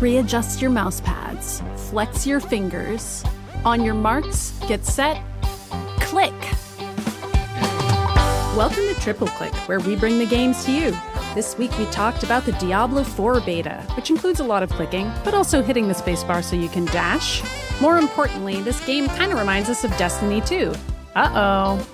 Readjust your mouse pads, flex your fingers. On your marks, get set, click. Welcome to Triple Click, where we bring the games to you. This week we talked about the Diablo IV beta, which includes a lot of clicking, but also hitting the spacebar so you can dash. More importantly, this game kind of reminds us of Destiny 2. Uh-oh.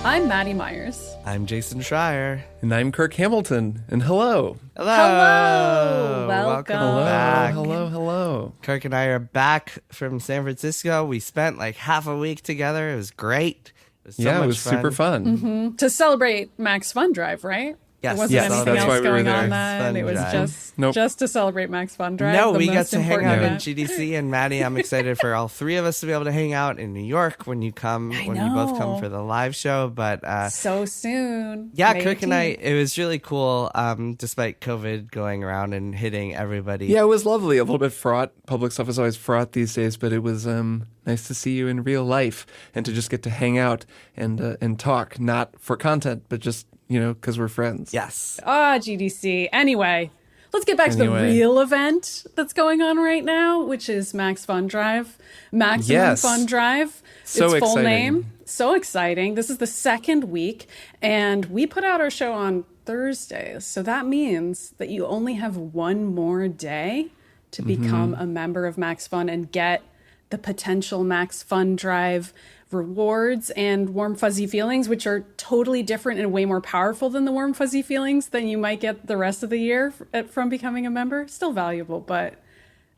I'm Maddy Myers. I'm Jason Schreier. And I'm Kirk Hamilton. And hello. Hello. Welcome. Back. Hello. Kirk and I are back from San Francisco. We spent like half a week together. It was great. It was so much fun. Super fun. Mm-hmm. To celebrate Max Fun Drive, right? Yes. There wasn't anything that's why else we were going there. on then. It was just to celebrate Max Fun Drive. No, the we got most to hang out important in event. GDC, and Maddy, I'm excited for all three of us to be able to hang out in New York when you come, you both come for the live show. But so soon. yeah, May Kirk and I, 18th. it was really cool. Despite COVID going around and hitting everybody. Yeah, it was lovely. A little bit fraught. Public stuff is always fraught these days, but it was nice to see you in real life and to just get to hang out and talk, not for content, but just, because we're friends. Yes. GDC. Anyway, let's get back to the real event that's going on right now, which is Max Fun Drive. Maximum Fun Drive. So its full exciting. name. So exciting. This is the second week, and we put out our show on Thursdays. So that means that you only have one more day to become a member of Max Fun and get the potential Max Fun Drive rewards and warm fuzzy feelings, which are totally different and way more powerful than the warm fuzzy feelings than you might get the rest of the year from becoming a member. Still valuable, but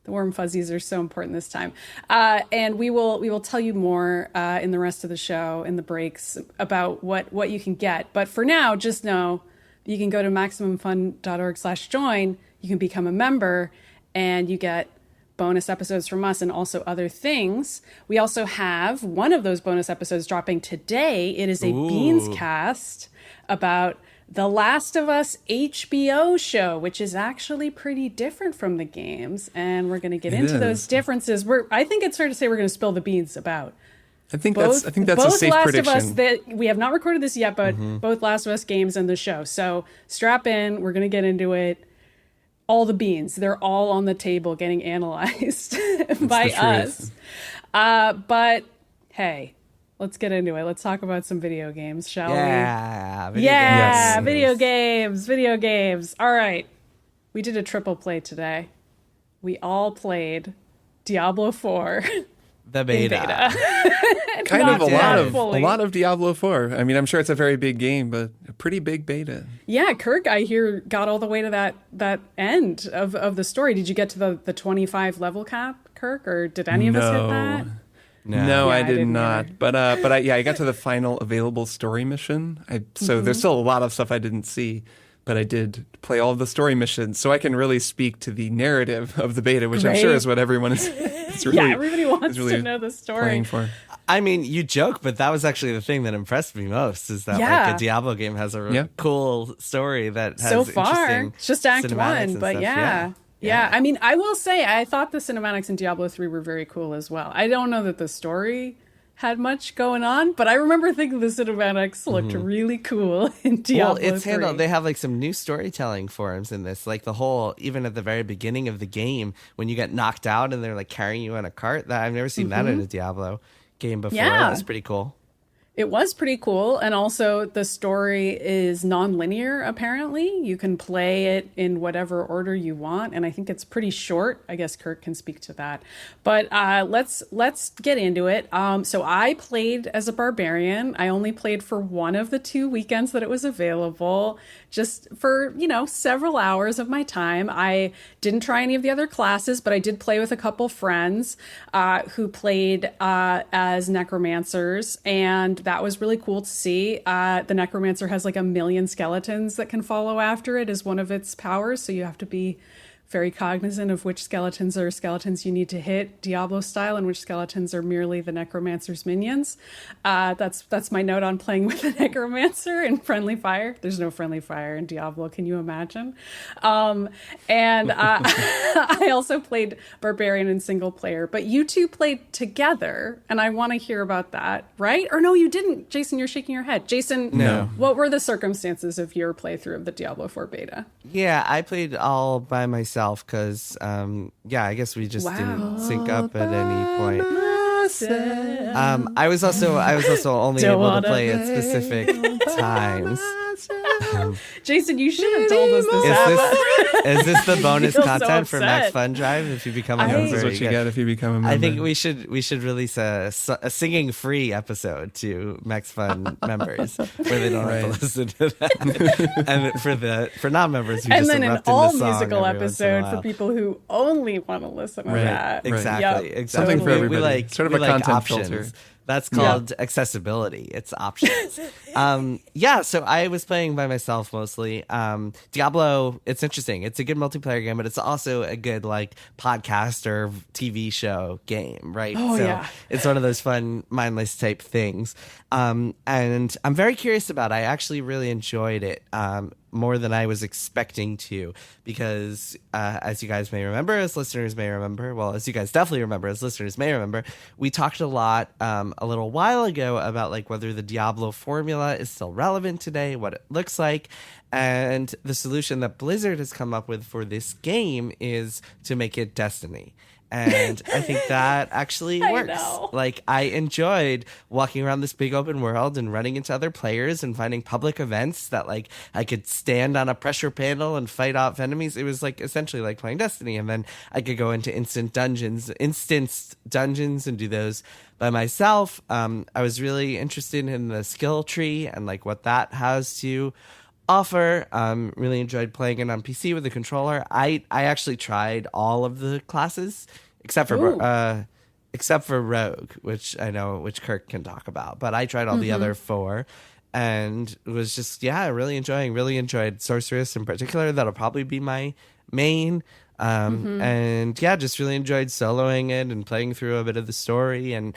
the warm fuzzies are so important this time. And we will tell you more in the rest of the show, in the breaks, about what you can get. But for now, just know you can go to MaximumFun.org/join. You can become a member, and you get bonus episodes from us and also other things. We also have one of those bonus episodes dropping today. It is a Beans cast about The Last of Us HBO show, which is actually pretty different from the games. And we're going to get into those differences. I think it's fair to say we're going to spill the beans about. I think that's a safe Last prediction. of Us, we have not recorded this yet, but both Last of Us games and the show. So strap in. We're going to get into it. All the beans, they're all on the table getting analyzed by us. But hey, let's get into it. Let's talk about some video games, shall we? Yeah, video games. All right. We did a triple play today. We all played Diablo IV. The beta. Kind of a fully. lot of Diablo 4. I mean, I'm sure it's a very big game, but a pretty big beta. Yeah, Kirk, I hear, got all the way to that end of the story. Did you get to the 25 level cap, Kirk, or did any of us hit that? No, Yeah, I I did didn't not. either. I got to the final available story mission. So there's still a lot of stuff I didn't see, but I did play all of the story missions, so I can really speak to the narrative of the beta, which I'm sure is what everyone is. Really, everybody wants to know the story. For. I mean, you joke, but that was actually the thing that impressed me most, is that like a Diablo game has a really cool story that has so far interesting it's just Act cinematics 1, but stuff. yeah. I mean, I will say I thought the cinematics in Diablo 3 were very cool as well. I don't know that the story had much going on, but I remember thinking the cinematics looked really cool in Diablo 3. Well, it's handled. They have like some new storytelling forms in this, like the whole, even at the very beginning of the game, when you get knocked out and they're like carrying you on a cart. That I've never seen that in a Diablo game before. Yeah. That's pretty cool. It was pretty cool. And also the story is non-linear, apparently. You can play it in whatever order you want. And I think it's pretty short. I guess Kirk can speak to that. But let's get into it. So I played as a barbarian. I only played for one of the 2 weekends that it was available, just for, several hours of my time. I didn't try any of the other classes, but I did play with a couple friends who played as necromancers. And that was really cool to see. The necromancer has like 1 million skeletons that can follow after it as one of its powers. So you have to be very cognizant of which skeletons are skeletons you need to hit Diablo style and which skeletons are merely the necromancer's minions. That's my note on playing with the necromancer in friendly fire. There's no friendly fire in Diablo, can you imagine? And I also played barbarian in single player, but you two played together, and I want to hear about that, right? Or no, you didn't. Jason, you're shaking your head. Jason, no. What were the circumstances of your playthrough of the Diablo 4 beta? Yeah, I played all by myself because, I guess we just didn't sync up at any point. I was also only able to play at specific times. Jason, you should have told us this. Is this the bonus content so for Max Fun Drive? If you become a member, this is what you get if you become a member. I think we should release a singing free episode to Max Fun members where they don't have to listen to that, and for non-members, and then an all musical episode for people who only want to listen to that. Exactly. Yep. Exactly. Something for everybody. We like sort of we a like content options. filter. That's called accessibility. It's options. So I was playing by myself mostly. Diablo, it's interesting. It's a good multiplayer game, but it's also a good like podcast or TV show game, right? Oh, yeah. It's one of those fun, mindless type things. And I'm very curious about it. I actually really enjoyed it. More than I was expecting to, because as you guys may remember, as listeners may remember, well, as you guys definitely remember, as listeners may remember, we talked a lot a little while ago about like whether the Diablo formula is still relevant today, what it looks like, and the solution that Blizzard has come up with for this game is to make it Destiny. And I think that actually works. Like, I enjoyed walking around this big open world and running into other players and finding public events that, like, I could stand on a pressure panel and fight off enemies. It was, like, essentially like playing Destiny. And then I could go into instanced dungeons and do those by myself. I was really interested in the skill tree and, like, what that has to offer. Really enjoyed playing it on PC with the controller. I actually tried all of the classes except for Rogue, which Kirk can talk about. But I tried all the other four, and it was just really enjoyed Sorceress in particular. That'll probably be my main. And just really enjoyed soloing it and playing through a bit of the story and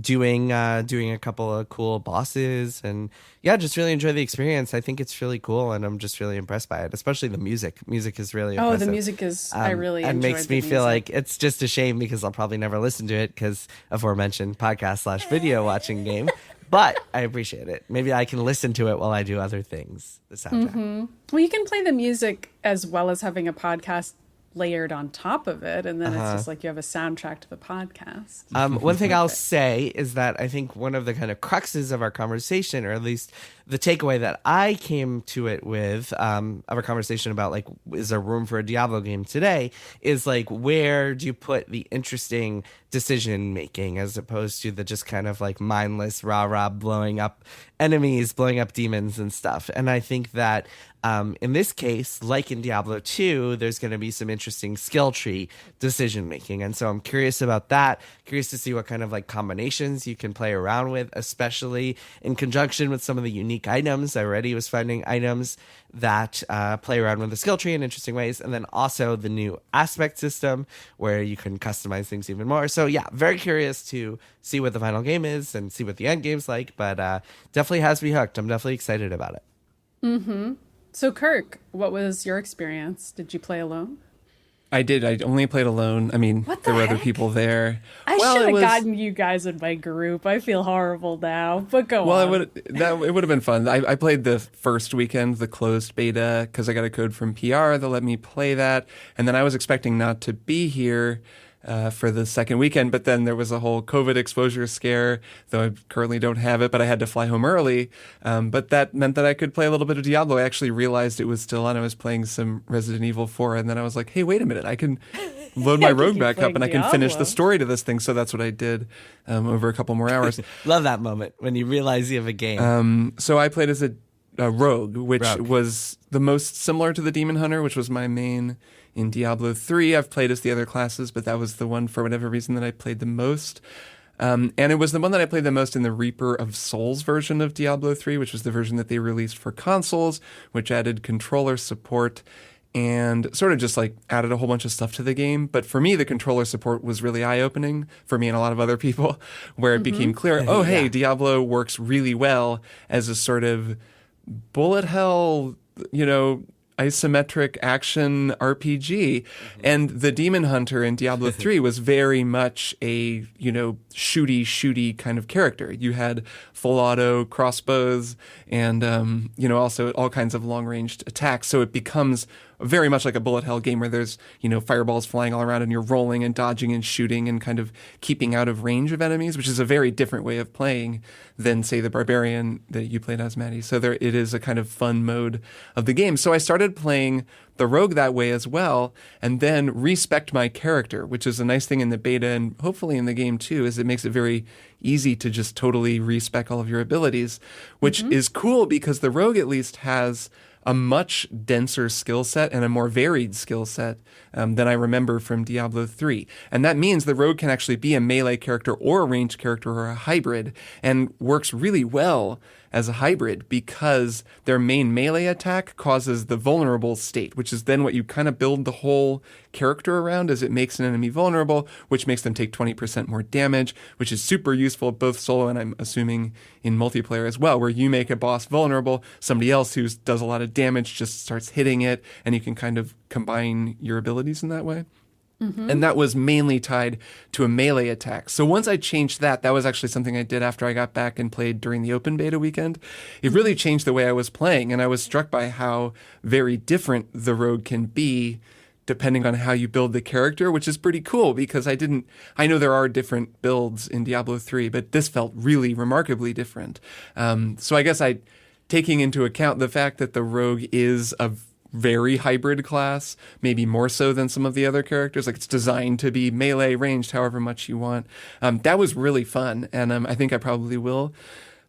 doing a couple of cool bosses, and just really enjoy the experience. I think it's really cool, and I'm just really impressed by it, especially the music. Music is really impressive. The music is I really and enjoyed makes me feel like it's just a shame because I'll probably never listen to it because aforementioned podcast/video watching game. But I appreciate it. Maybe I can listen to it while I do other things. The soundtrack. Well, you can play the music as well as having a podcast layered on top of it, and then it's just like you have a soundtrack to the podcast. One thing I'll say is that I think one of the kind of cruxes of our conversation, or at least the takeaway that I came to it with of our conversation about like, is there room for a Diablo game today, is like, where do you put the interesting decision making as opposed to the just kind of like mindless rah-rah blowing up enemies, blowing up demons and stuff. And I think that in this case, like in Diablo 2, there's going to be some interesting skill tree decision making. And so I'm curious about that, curious to see what kind of like combinations you can play around with, especially in conjunction with some of the unique items. I already was finding items that play around with the skill tree in interesting ways. And then also the new aspect system where you can customize things even more. So very curious to see what the final game is and see what the end game's like, but definitely has me hooked. I'm definitely excited about it. Mm-hmm. So Kirk, what was your experience? Did you play alone? I did. I only played alone. I mean, there were other people there. I should have gotten you guys in my group. I feel horrible now, but go on. Well, it would have been fun. I played the first weekend, the closed beta, because I got a code from PR that let me play that. And then I was expecting not to be here for the second weekend, but then there was a whole COVID exposure scare, though I currently don't have it, but I had to fly home early. But that meant that I could play a little bit of Diablo. I actually realized it was still on. I was playing some Resident Evil 4, and then I was like, hey, wait a minute, I can load my rogue back up and I can finish the story to this thing. So that's what I did over a couple more hours. Love that moment when you realize you have a game. So I played as a rogue, which was the most similar to the Demon Hunter, which was my main in Diablo 3. I've played as the other classes, but that was the one, for whatever reason, that I played the most. And it was the one that I played the most in the Reaper of Souls version of Diablo 3, which was the version that they released for consoles, which added controller support. and sort of just like added a whole bunch of stuff to the game. But for me, the controller support was really eye-opening for me and a lot of other people, where it became clear, oh, hey, Diablo works really well as a sort of bullet hell, isometric action RPG. And the Demon Hunter in Diablo 3 was very much a, shooty kind of character. You had full auto crossbows and, also all kinds of long-ranged attacks. So it becomes very much like a bullet hell game where there's, fireballs flying all around and you're rolling and dodging and shooting and kind of keeping out of range of enemies, which is a very different way of playing than, say, the Barbarian that you played as, Maddy. So it is a kind of fun mode of the game. So I started playing the Rogue that way as well, and then respect my character, which is a nice thing in the beta and hopefully in the game too, is it makes it very easy to just totally respec all of your abilities, which is cool because the Rogue at least has a much denser skill set and a more varied skill set than I remember from Diablo 3. And that means the Rogue can actually be a melee character or a ranged character or a hybrid, and works really well as a hybrid because their main melee attack causes the vulnerable state, which is then what you kind of build the whole character around, as it makes an enemy vulnerable, which makes them take 20% more damage, which is super useful both solo and I'm assuming in multiplayer as well, where you make a boss vulnerable, somebody else who does a lot of damage just starts hitting it, and you can kind of combine your abilities in that way. And that was mainly tied to a melee attack. So once I changed that was actually something I did after I got back and played during the open beta weekend. It really changed the way I was playing, and I was struck by how very different the Rogue can be depending on how you build the character, which is pretty cool because I know there are different builds in Diablo 3, but this felt really remarkably different. So I guess taking into account the fact that the Rogue is a very hybrid class, maybe more so than some of the other characters. Like, it's designed to be melee ranged however much you want. That was really fun, and I think I probably will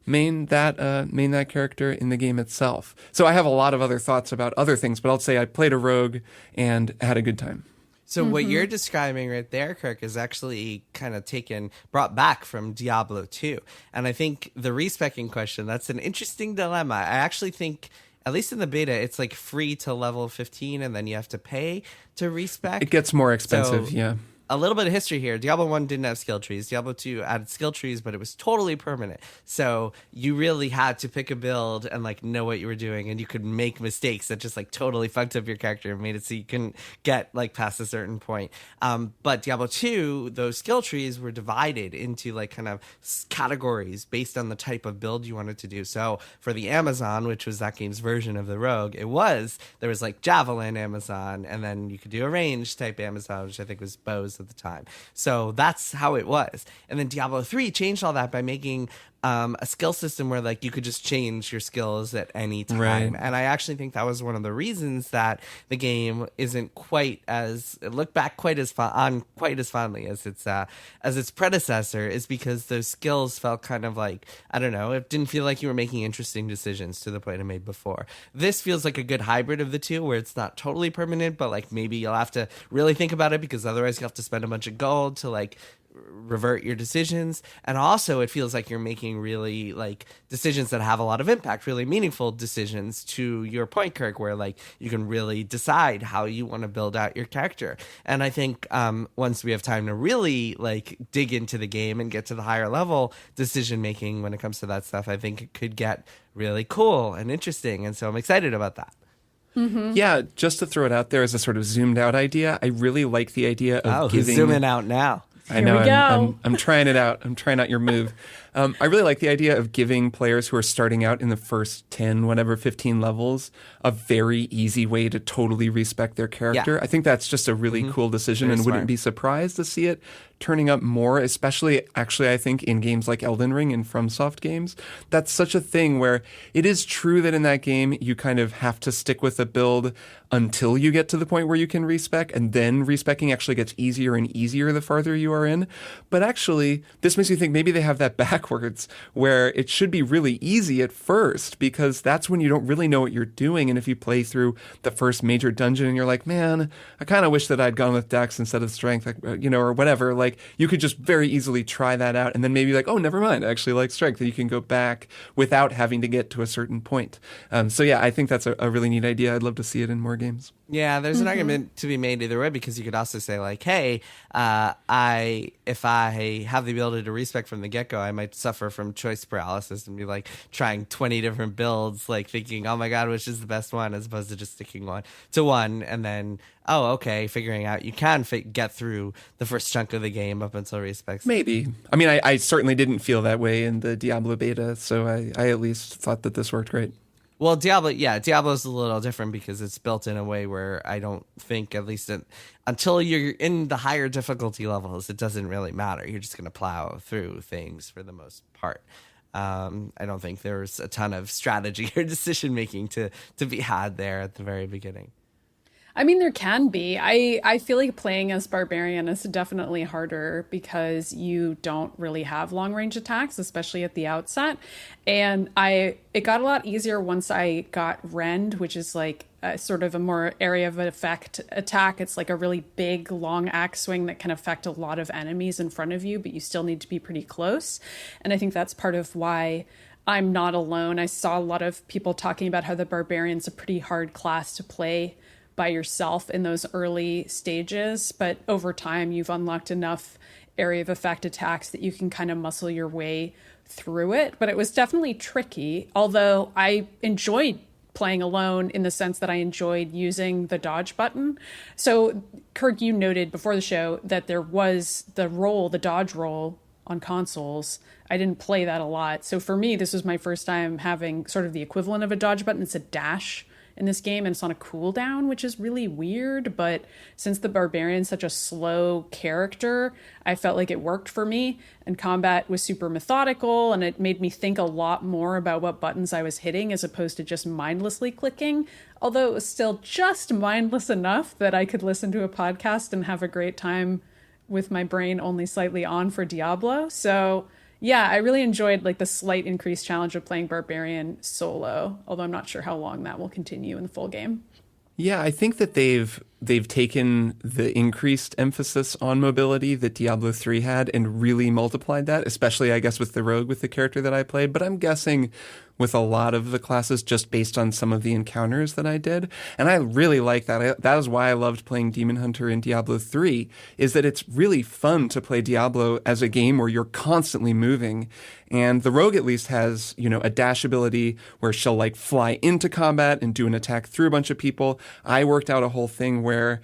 main that character in the game itself. So I have a lot of other thoughts about other things, but I'll say I played a Rogue and had a good time. So what you're describing right there, Kirk, is actually kind of brought back from Diablo 2. And I think the respecking question, that's an interesting dilemma. I actually think, at least in the beta, it's like free to level 15 and then you have to pay to respec. It gets more expensive, yeah. A little bit of history here. Diablo 1 didn't have skill trees. Diablo 2 added skill trees, but it was totally permanent. So you really had to pick a build and know what you were doing, and you could make mistakes that just totally fucked up your character and made it so you couldn't get past a certain point. But Diablo 2, those skill trees were divided into kind of categories based on the type of build you wanted to do. So for the Amazon, which was that game's version of the Rogue, there was Javelin Amazon, and then you could do a range type Amazon, which I think was bows at the time. So that's how it was. And then Diablo 3 changed all that by making a skill system where you could just change your skills at any time. Right. And I actually think that was one of the reasons that the game isn't quite as looked back quite as fondly as its predecessor, is because those skills felt kind of I don't know, it didn't feel like you were making interesting decisions to the point I made before. This feels like a good hybrid of the two, where it's not totally permanent, but maybe you'll have to really think about it, because otherwise you'll have to spend a bunch of gold to revert your decisions. And also it feels like you're making really decisions that have a lot of impact, really meaningful decisions, to your point, Kirk, where you can really decide how you want to build out your character. And I think once we have time to really dig into the game and get to the higher level decision making when it comes to that stuff, I think it could get really cool and interesting. And so I'm excited about that. Yeah, just to throw it out there as a sort of zoomed out idea, I really like the idea of giving... zooming out now? I know, I'm trying it out. I'm trying out your move. I really like the idea of giving players who are starting out in the first 10, 15 levels, a very easy way to totally respect their character. Yeah. I think that's just a really cool decision, Very and smart. wouldn't be surprised to see it turning up more, especially actually I think in games like Elden Ring and FromSoft games. That's such a thing where it is true that in that game you kind of have to stick with a build until you get to the point where you can respec, and then respecing actually gets easier and easier the farther you are in. But actually, this makes you think maybe they have that backwards, backwards, where it should be really easy at first because that's when you don't really know what you're doing. And if you play through the first major dungeon and you're like, man, I kind of wish that I'd gone with Dex instead of Strength, or whatever, like you could just very easily try that out and then maybe like, oh, never mind, I actually like Strength. And you can go back without having to get to a certain point. So yeah, I think that's a really neat idea. I'd love to see it in more games. Yeah, there's an argument to be made either way, because you could also say like, hey, if I have the ability to respec from the get-go, I might suffer from choice paralysis and be like trying 20 different builds, like thinking, oh my God, which is the best one, as opposed to just sticking to one and then, oh, okay, figuring out you can get through the first chunk of the game up until respecs. Maybe. I mean, I certainly didn't feel that way in the Diablo beta, so I at least thought that this worked great. Well, Diablo's a little different because it's built in a way where I don't think, at least until you're in the higher difficulty levels, it doesn't really matter. You're just going to plow through things for the most part. I don't think there's a ton of strategy or decision making to be had there at the very beginning. I mean, there can be. I feel like playing as Barbarian is definitely harder because you don't really have long range attacks, especially at the outset. And it got a lot easier once I got Rend, which is like sort of a more area of effect attack. It's like a really big, long axe swing that can affect a lot of enemies in front of you, but you still need to be pretty close. And I think that's part of why I'm not alone. I saw a lot of people talking about how the Barbarian's a pretty hard class to play by yourself in those early stages, but over time you've unlocked enough area of effect attacks that you can kind of muscle your way through it. But it was definitely tricky, although I enjoyed playing alone in the sense that I enjoyed using the dodge button. So Kirk, you noted before the show that there was the dodge roll on consoles. I didn't play that a lot. So for me, this was my first time having sort of the equivalent of a dodge button. It's a dash in this game, and it's on a cooldown, which is really weird. But since the Barbarian's such a slow character, I felt like it worked for me, and combat was super methodical, and it made me think a lot more about what buttons I was hitting as opposed to just mindlessly clicking, although it was still just mindless enough that I could listen to a podcast and have a great time with my brain only slightly on for Diablo. So yeah, I really enjoyed like the slight increased challenge of playing Barbarian solo, although I'm not sure how long that will continue in the full game. Yeah, I think that they've taken the increased emphasis on mobility that Diablo 3 had and really multiplied that, especially, I guess, with the rogue, with the character that I played. But I'm guessing with a lot of the classes just based on some of the encounters that I did. And I really like that. That is why I loved playing Demon Hunter in Diablo 3, is that it's really fun to play Diablo as a game where you're constantly moving. And the rogue at least has, a dash ability where she'll like fly into combat and do an attack through a bunch of people. I worked out a whole thing where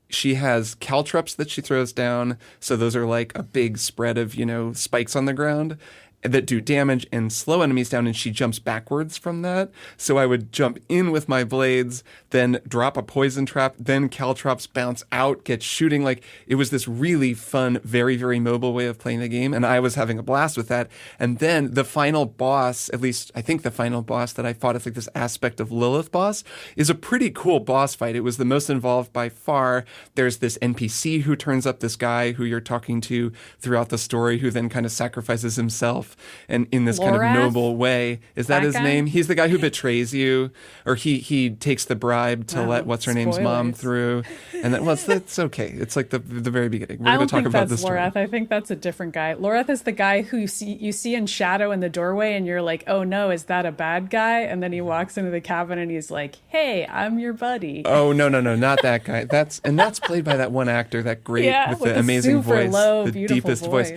she has caltrops that she throws down. So those are like a big spread of, spikes on the ground that do damage and slow enemies down, and she jumps backwards from that. So I would jump in with my blades, then drop a poison trap, then caltrops bounce out, get shooting. Like, it was this really fun, very, very mobile way of playing the game, and I was having a blast with that. And then the final boss, at least I think the final boss that I fought, is like this aspect of Lilith boss, is a pretty cool boss fight. It was the most involved by far. There's this NPC who turns up, this guy who you're talking to throughout the story, who then kind of sacrifices himself and in this kind of noble way. Is that his name? He's the guy who betrays you, or he takes the bribe to let what's-her-name's mom through. And that's okay. It's like the very beginning. We're going to talk about this story. Loreth. I think that's a different guy. Loreth is the guy who you see in shadow in the doorway, and you're like, oh no, is that a bad guy? And then he walks into the cabin and he's like, hey, I'm your buddy. Oh, no, not that guy. That's played by that one actor, that great, with the amazing voice, low, the deepest voice.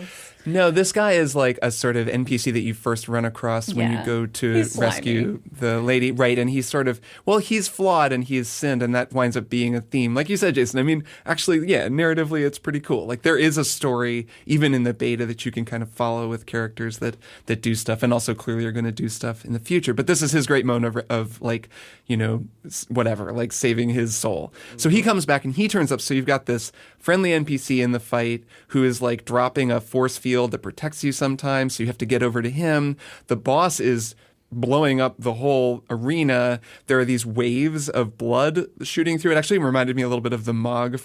No, this guy is like a sort of NPC that you first run across when you go to rescue the lady. Right, and he's sort of, he's flawed and he's sinned, and that winds up being a theme. Like you said, Jason, I mean, actually, yeah, narratively it's pretty cool. Like, there is a story, even in the beta, that you can kind of follow with characters that do stuff, and also clearly are going to do stuff in the future. But this is his great moment of like, whatever, like saving his soul. So he comes back and he turns up, so you've got this friendly NPC in the fight who is like dropping a force field that protects you sometimes, so you have to get over to him. The boss is blowing up the whole arena, there are these waves of blood shooting through. It actually reminded me a little bit of the Moog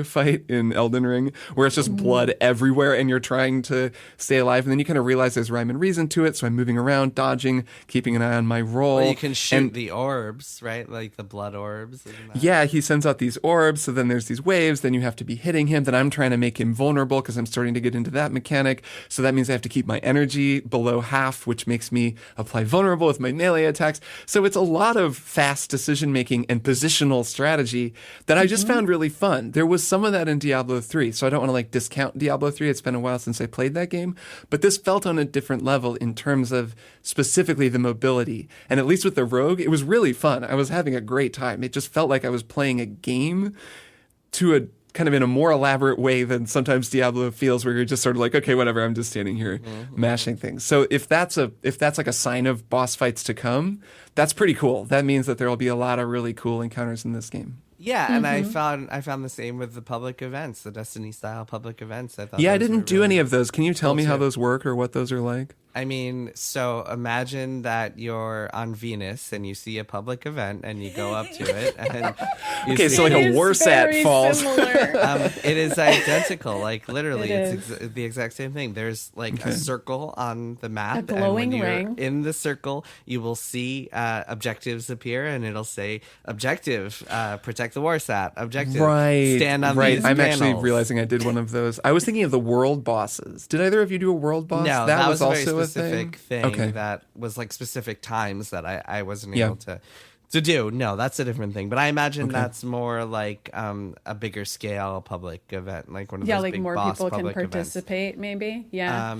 fight in Elden Ring, where it's just blood everywhere and you're trying to stay alive. And then you kind of realize there's rhyme and reason to it. So I'm moving around, dodging, keeping an eye on my roll. Well, you can shoot the orbs, right? Like the blood orbs. Yeah, he sends out these orbs. So then there's these waves. Then you have to be hitting him. Then I'm trying to make him vulnerable because I'm starting to get into that mechanic. So that means I have to keep my energy below half, which makes me apply vulnerable with my melee attacks. So it's a lot of fast decision making and positional strategy that I just found really fun. There was some of that in Diablo 3, so I don't want to like discount Diablo 3. It's been a while since I played that game, but this felt on a different level in terms of specifically the mobility. And at least with the rogue, it was really fun. I was having a great time. It just felt like I was playing a game to a kind of in a more elaborate way than sometimes Diablo feels, where you're just sort of like, okay, whatever, I'm just standing here mashing things. So if that's like a sign of boss fights to come, that's pretty cool. That means that there will be a lot of really cool encounters in this game. Yeah, and I found the same with the public events, the Destiny style public events. I thought I didn't do any of those. Can you tell me how those work or what those are like? I mean, so imagine that you're on Venus and you see a public event and you go up to it and okay, so like a Warsat falls. It is identical, like literally, it's the exact same thing. There's like a circle on the map, a glowing and when you're ring. in the circle, you will see objectives appear, and it'll say objective, protect the Warsat, objective, stand on these I'm panels. actually realizing I did one of those. I was thinking of the world bosses. Did either of you do a world boss? No, that was also a specific thing okay. that was like specific times that I wasn't able to do. No, that's a different thing. But I imagine that's more like a bigger scale public event, like one of those like big more boss people can public participate, events. maybe. Yeah.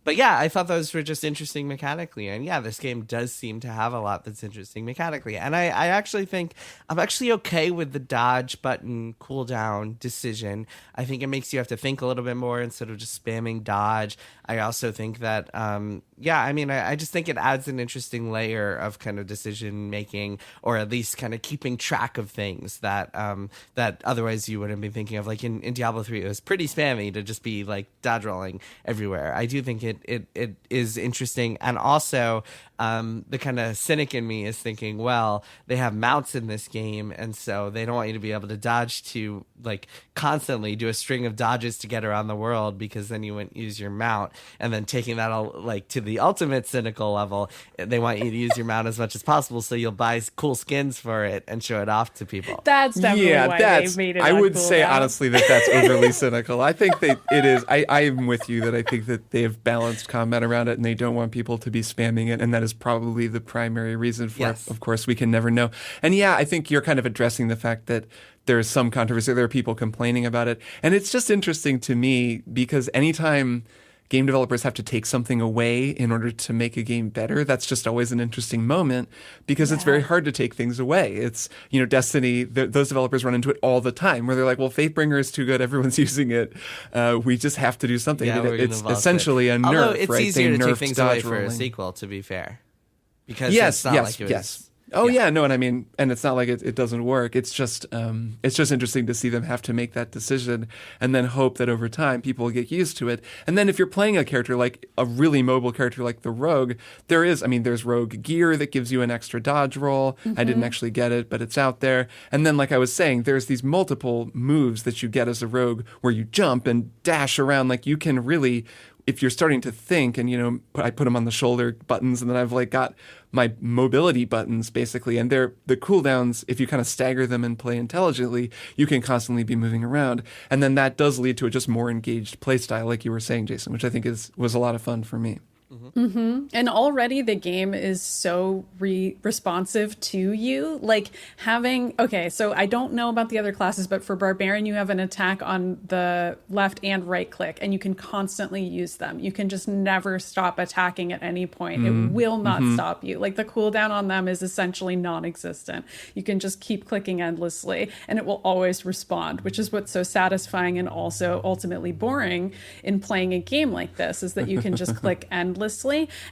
But yeah, I thought those were just interesting mechanically. And yeah, this game does seem to have a lot that's interesting mechanically. And I actually think I'm actually okay with the dodge button cooldown decision. I think it makes you have to think a little bit more instead of just spamming dodge. I also think that, I just think it adds an interesting layer of kind of decision making, or at least kind of keeping track of things that that otherwise you wouldn't be thinking of. Like in Diablo 3, it was pretty spammy to just be like dodge rolling everywhere. I do think it is interesting. And also the kind of cynic in me is thinking, well, they have mounts in this game, and so they don't want you to be able to dodge to like constantly do a string of dodges to get around the world, because then you wouldn't use your mount. And then taking that all like to the ultimate cynical level, they want you to use your mount as much as possible, so you'll buy cool skins for it and show it off to people. That's definitely why they made it. I would cool say down. honestly that's overly cynical. I think it is. I am with you that I think that they have balanced combat around it, and they don't want people to be spamming it, and that is probably the primary reason for it. Of course, we can never know. And yeah, I think you're kind of addressing the fact that there's some controversy. There are people complaining about it. And it's just interesting to me because anytime game developers have to take something away in order to make a game better, that's just always an interesting moment, because it's very hard to take things away. It's, Destiny, those developers run into it all the time where they're like, well, Fatebringer is too good. Everyone's using it. We just have to do something. Yeah, it's essentially a nerf, Although it's right? easier They to nerfed take things away dodge for a rolling. sequel, to be fair. Because it's not like it was... and I mean, and it's not like it doesn't work. It's just interesting to see them have to make that decision and then hope that over time people will get used to it. And then if you're playing a character like a really mobile character like the Rogue, there's Rogue gear that gives you an extra dodge roll. I didn't actually get it, but it's out there. And then, like I was saying, there's these multiple moves that you get as a Rogue where you jump and dash around. Like you can really, if you're starting to think, and I put them on the shoulder buttons, and then I've like got my mobility buttons basically, and they're the cooldowns. If you kind of stagger them and play intelligently, you can constantly be moving around, and then that does lead to a just more engaged play style, like you were saying, Jason, which I think was a lot of fun for me. And already the game is so responsive to you. Like so I don't know about the other classes, but for Barbarian, you have an attack on the left and right click, and you can constantly use them. You can just never stop attacking at any point. It will not stop you. Like the cooldown on them is essentially non-existent. You can just keep clicking endlessly, and it will always respond, which is what's so satisfying and also ultimately boring in playing a game like this, is that you can just click endlessly.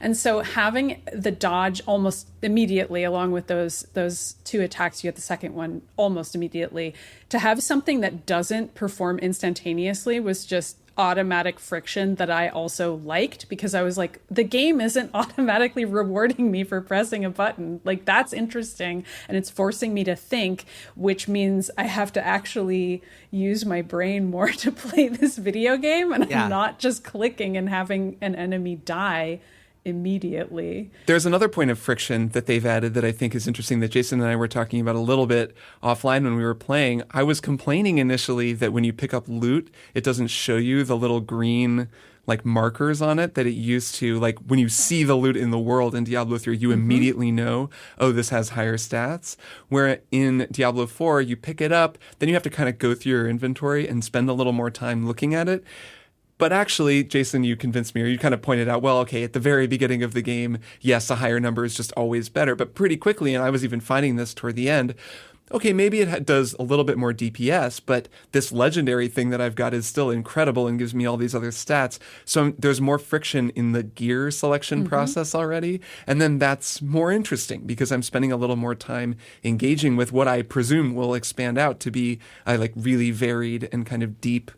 And so having the dodge almost immediately, along with those two attacks, you get the second one almost immediately, to have something that doesn't perform instantaneously was just automatic friction that I also liked, because I was like, the game isn't automatically rewarding me for pressing a button. Like, that's interesting. And it's forcing me to think, which means I have to actually use my brain more to play this video game. And I'm not just clicking and having an enemy die immediately. There's another point of friction that they've added that I think is interesting that Jason and I were talking about a little bit offline when we were playing. I was complaining initially that when you pick up loot, it doesn't show you the little green like markers on it that it used to. Like when you see the loot in the world in Diablo 3, you immediately know, oh, this has higher stats. Where in Diablo 4, you pick it up, then you have to kind of go through your inventory and spend a little more time looking at it. But actually, Jason, you convinced me, or you kind of pointed out, well, okay, at the very beginning of the game, yes, a higher number is just always better. But pretty quickly, and I was even finding this toward the end, okay, maybe it does a little bit more DPS, but this legendary thing that I've got is still incredible and gives me all these other stats. So there's more friction in the gear selection process already. And then that's more interesting because I'm spending a little more time engaging with what I presume will expand out to be a like really varied and kind of deep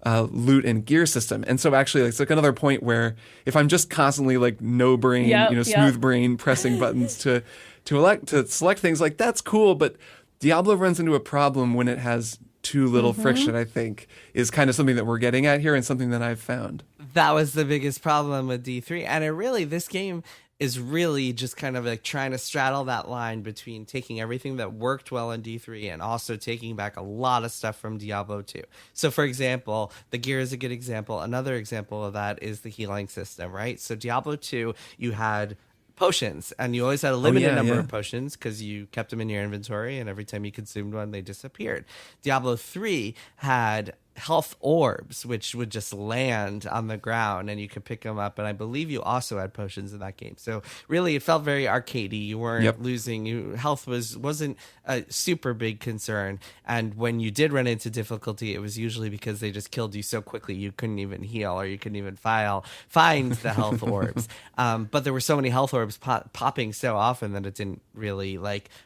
loot and gear system. And so actually it's like another point where if I'm just constantly like no brain, smooth brain pressing buttons to select things, like that's cool, but Diablo runs into a problem when it has too little friction, I think, is kind of something that we're getting at here and something that I've found. That was the biggest problem with D3. And this game is really just kind of like trying to straddle that line between taking everything that worked well in D3 and also taking back a lot of stuff from Diablo 2. So, for example, the gear is a good example. Another example of that is the healing system, right? So Diablo 2, you had potions, and you always had a limited number of potions because you kept them in your inventory, and every time you consumed one, they disappeared. Diablo 3 had health orbs, which would just land on the ground and you could pick them up. And I believe you also had potions in that game. So really it felt very arcadey. You weren't losing. Health wasn't a super big concern. And when you did run into difficulty, it was usually because they just killed you so quickly you couldn't even heal or you couldn't even find the health orbs. But there were so many health orbs popping so often that it didn't really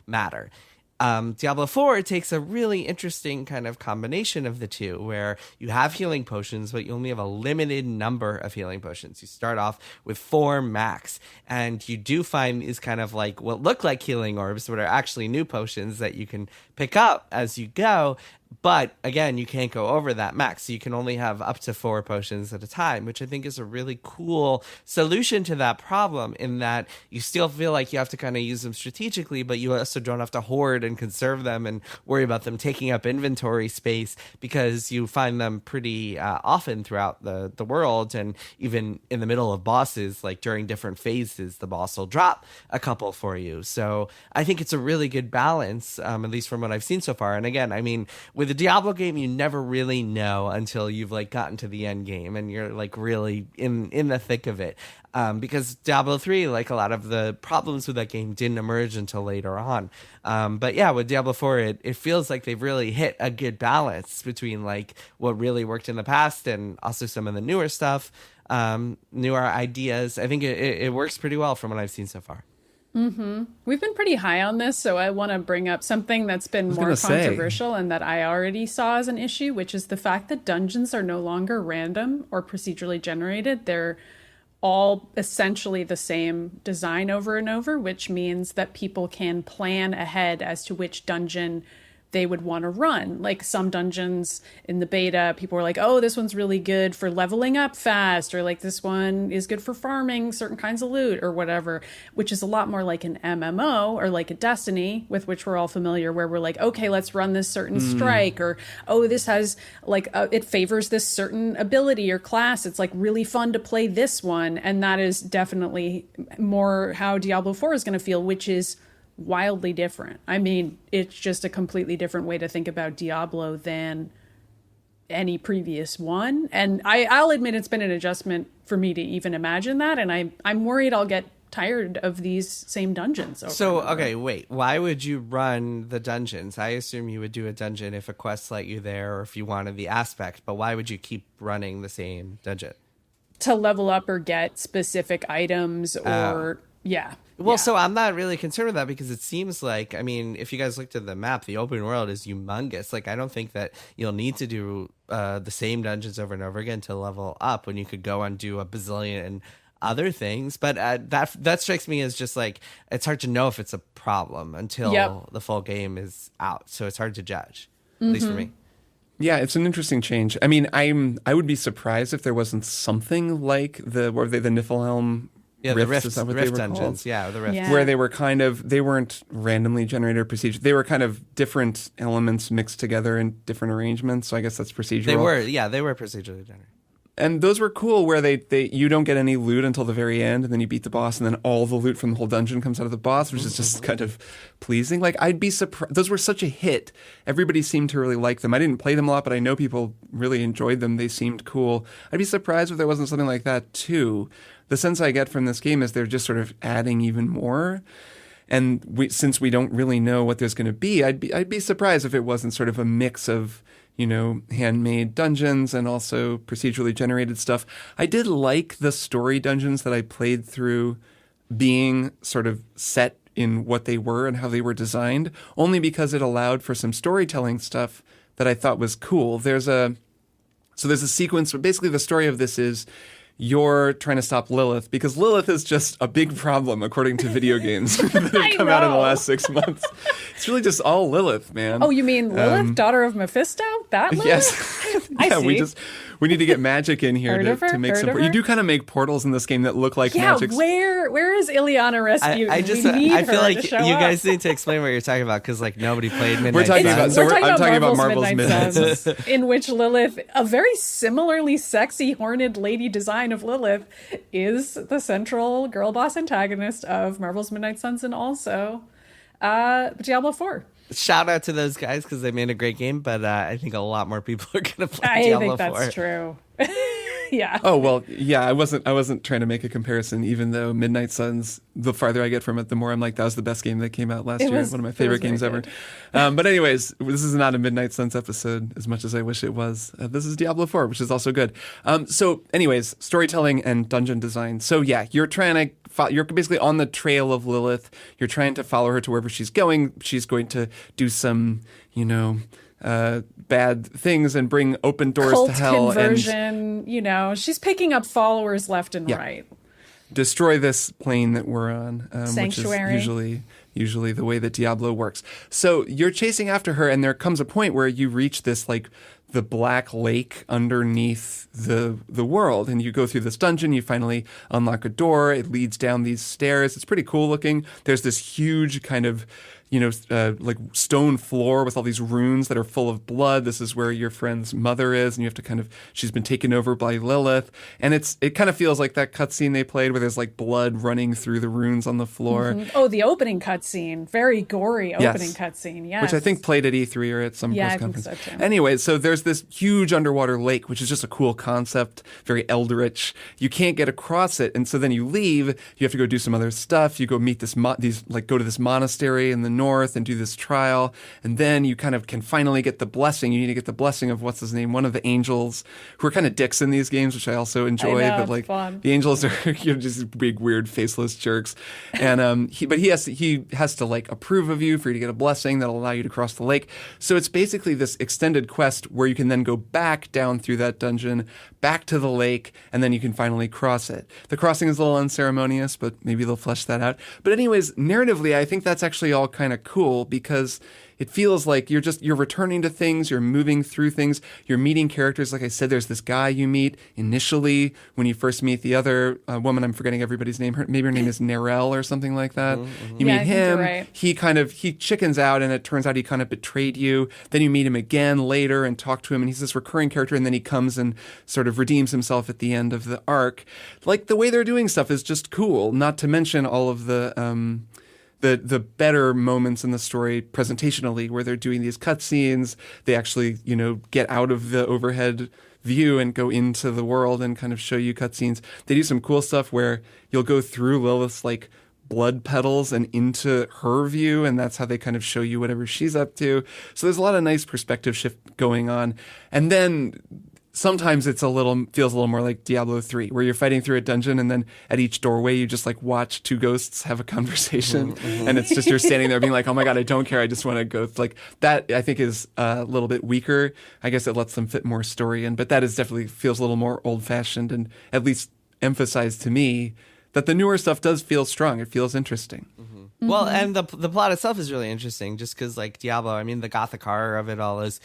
matter. Diablo 4 takes a really interesting kind of combination of the two, where you have healing potions, but you only have a limited number of healing potions. You start off with 4 max, and you do find these kind of like what look like healing orbs, but are actually new potions that you can pick up as you go. But again, you can't go over that max. So you can only have up to 4 potions at a time, which I think is a really cool solution to that problem, in that you still feel like you have to kind of use them strategically, but you also don't have to hoard and conserve them and worry about them taking up inventory space, because you find them pretty often throughout the world. And even in the middle of bosses, like during different phases, the boss will drop a couple for you. So I think it's a really good balance, at least from what I've seen so far. And again, I mean, with a Diablo game, you never really know until you've gotten to the end game and you're really in the thick of it. Because Diablo 3, a lot of the problems with that game didn't emerge until later on. But yeah, with Diablo 4, it feels like they've really hit a good balance between what really worked in the past and also some of the newer stuff, newer ideas. I think it works pretty well from what I've seen so far. We've been pretty high on this, so I want to bring up something that's been more controversial and that I already saw as an issue, which is the fact that dungeons are no longer random or procedurally generated. They're all essentially the same design over and over, which means that people can plan ahead as to which dungeon they would want to run. Like some dungeons in the beta, people were like, oh, this one's really good for leveling up fast, or this one is good for farming certain kinds of loot or whatever, which is a lot more like an MMO or like a Destiny, with which we're all familiar, where we're like, okay, let's run this certain strike, or oh, this has it favors this certain ability or class. It's really fun to play this one. And that is definitely more how Diablo 4 is going to feel, which is wildly different. I mean, it's just a completely different way to think about Diablo than any previous one. And I'll admit it's been an adjustment for me to even imagine that. And I'm worried I'll get tired of these same dungeons. Okay, wait. Why would you run the dungeons? I assume you would do a dungeon if a quest let you there or if you wanted the aspect. But why would you keep running the same dungeon? To level up or get specific items or Yeah. Well, so I'm not really concerned with that because it seems like, I mean, if you guys looked at the map, the open world is humongous. Like, I don't think that you'll need to do the same dungeons over and over again to level up when you could go and do a bazillion and other things. But that strikes me as just like, it's hard to know if it's a problem until the full game is out. So it's hard to judge, at least for me. Yeah, it's an interesting change. I mean, I would be surprised if there wasn't something like the Niflheim. Yeah, Rifts, the Rift, is that what Rift they were dungeons. called? Yeah, the Rift. Yeah. Where they were they weren't randomly generated procedure. They were kind of different elements mixed together in different arrangements. So I guess that's procedural. They were procedurally generated. And those were cool where you don't get any loot until the very end, and then you beat the boss, and then all the loot from the whole dungeon comes out of the boss, which is just kind of pleasing. Like, I'd be surprised. Those were such a hit. Everybody seemed to really like them. I didn't play them a lot, but I know people really enjoyed them. They seemed cool. I'd be surprised if there wasn't something like that, too. The sense I get from this game is they're just sort of adding even more. And since we don't really know what there's going to be, I'd be surprised if it wasn't sort of a mix of, handmade dungeons and also procedurally generated stuff. I did like the story dungeons that I played through being sort of set in what they were and how they were designed, only because it allowed for some storytelling stuff that I thought was cool. There's a sequence, but basically the story of this is you're trying to stop Lilith, because Lilith is just a big problem, according to video games that have come out in the last 6 months. It's really just all Lilith, man. Oh, you mean Lilith, daughter of Mephisto? That Lilith? Yes. I see. We need to get magic in here to make some. You do kind of make portals in this game that look like magic. Where is Ileana Rescue? I feel like you guys need to explain what you're talking about, because like nobody played Midnight Suns. I'm talking about Marvel's Midnight Suns, in which Lilith, a very similarly sexy horned lady design of Lilith, is the central girl boss antagonist of Marvel's Midnight Suns and also Diablo IV. Shout out to those guys because they made a great game, but I think a lot more people are going to play Diablo IV. I think that's true. Yeah. Oh, well, yeah, I wasn't trying to make a comparison, even though Midnight Suns, the farther I get from it, the more I'm like, that was the best game that came out last year. One of my favorite games ever. But anyways, this is not a Midnight Suns episode, as much as I wish it was. This is Diablo IV, which is also good. So anyways, storytelling and dungeon design. So yeah, you're basically on the trail of Lilith. You're trying to follow her to wherever she's going. She's going to do some, bad things and bring open doors Cult to hell. Conversion, she's picking up followers left and right. Destroy this plane that we're on, Sanctuary. Which is usually the way that Diablo works. So you're chasing after her, and there comes a point where you reach this like the black lake underneath the world, and you go through this dungeon. You finally unlock a door. It leads down these stairs. It's pretty cool looking. There's this huge kind of like stone floor with all these runes that are full of blood. This is where your friend's mother is, and you have to she's been taken over by Lilith. And it kind of feels like that cutscene they played where there's like blood running through the runes on the floor. Mm-hmm. Oh, the opening cutscene. Very gory opening cutscene, yes. Which I think played at E3 or at some press conference. I think so too. Anyway, so there's this huge underwater lake, which is just a cool concept, very eldritch. You can't get across it, and so then you leave. You have to go do some other stuff. You go meet go to this monastery in the north and do this trial, and then you kind of can finally get the blessing. You need to get the blessing of what's his name, one of the angels, who are kind of dicks in these games, which I also enjoy. I know, but like fun. The angels are just big weird faceless jerks, and he has to like approve of you for you to get a blessing that'll allow you to cross the lake. So it's basically this extended quest where you can then go back down through that dungeon, back to the lake, and then you can finally cross it. The crossing is a little unceremonious, but maybe they'll flesh that out. But anyways, narratively, I think that's actually all kind of cool because it feels like you're returning to things, you're moving through things, you're meeting characters. Like I said, there's this guy you meet initially when you first meet the other woman. I'm forgetting everybody's name. Maybe her name is Narelle or something like that. Mm-hmm. You meet him. Right. He chickens out, and it turns out he kind of betrayed you. Then you meet him again later and talk to him, and he's this recurring character, and then he comes and sort of redeems himself at the end of the arc. Like, the way they're doing stuff is just cool, not to mention all of the better moments in the story presentationally, where they're doing these cutscenes. They actually, get out of the overhead view and go into the world and kind of show you cutscenes. They do some cool stuff where you'll go through Lilith's like blood petals and into her view, and that's how they kind of show you whatever she's up to. So there's a lot of nice perspective shift going on. And then sometimes feels a little more like Diablo 3, where you're fighting through a dungeon and then at each doorway you just like watch two ghosts have a conversation, and it's just you're standing there being like, oh my god, I don't care, I just want to go. Like that, I think is a little bit weaker. I guess it lets them fit more story in, but that is definitely feels a little more old fashioned, and at least emphasized to me that the newer stuff does feel strong. It feels interesting. Well, and the plot itself is really interesting, just because like Diablo, I mean, the gothic horror of it all is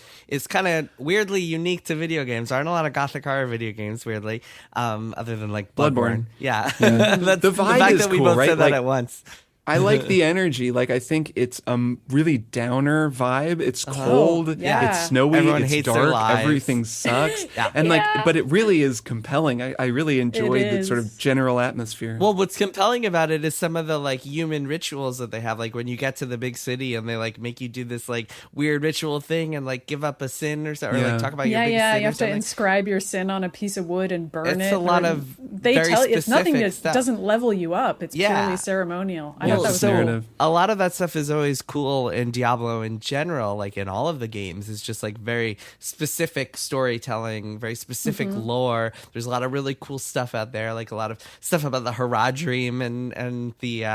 kind of weirdly unique to video games. There aren't a lot of gothic horror video games, weirdly, other than like Bloodborne. Yeah. That's the vibe fact is that we cool, both right? said that Like, at once. I like the energy. Like, I think it's really downer vibe. It's cold. yeah. It's snowy. Everyone it's hates their dark. lives. Everything sucks. Yeah. And Yeah. but it really is compelling. I really enjoyed the is. sort of general atmosphere. Well, what's compelling about it is some of the like human rituals that they have. Like when you get to the big city and they like make you do this like weird ritual thing and like give up a sin or something, or like talk about your big sin. You or have to something. inscribe your sin on a piece of wood and burn it. It's a lot of they very tell it's nothing specific that stuff. doesn't level you up. It's Yeah. purely ceremonial. I Yeah, thought that it's was cool. narrative. A lot of that stuff is always cool in Diablo in general, like in all of the games. It's just like very specific storytelling, very specific lore. There's a lot of really cool stuff out there, like a lot of stuff about the Haradrim and the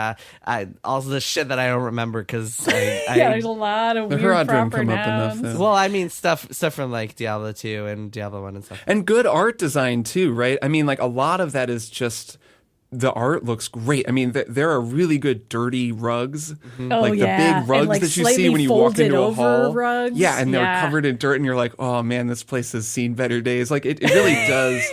all the shit that I don't remember because Yeah, there's a lot of The weird Haradrim proper come up nouns. enough, though. well, I mean stuff from like Diablo 2 and Diablo 1 and stuff. And good art design too, right? I mean, like a lot of that is just the art looks great. I mean, there are really good dirty rugs, Oh, like the yeah. big rugs And, like, that you see slightly when you walk folded into a over hall. rugs. Yeah, and they're Yeah. covered in dirt, and you're like, oh man, this place has seen better days. Like it really does.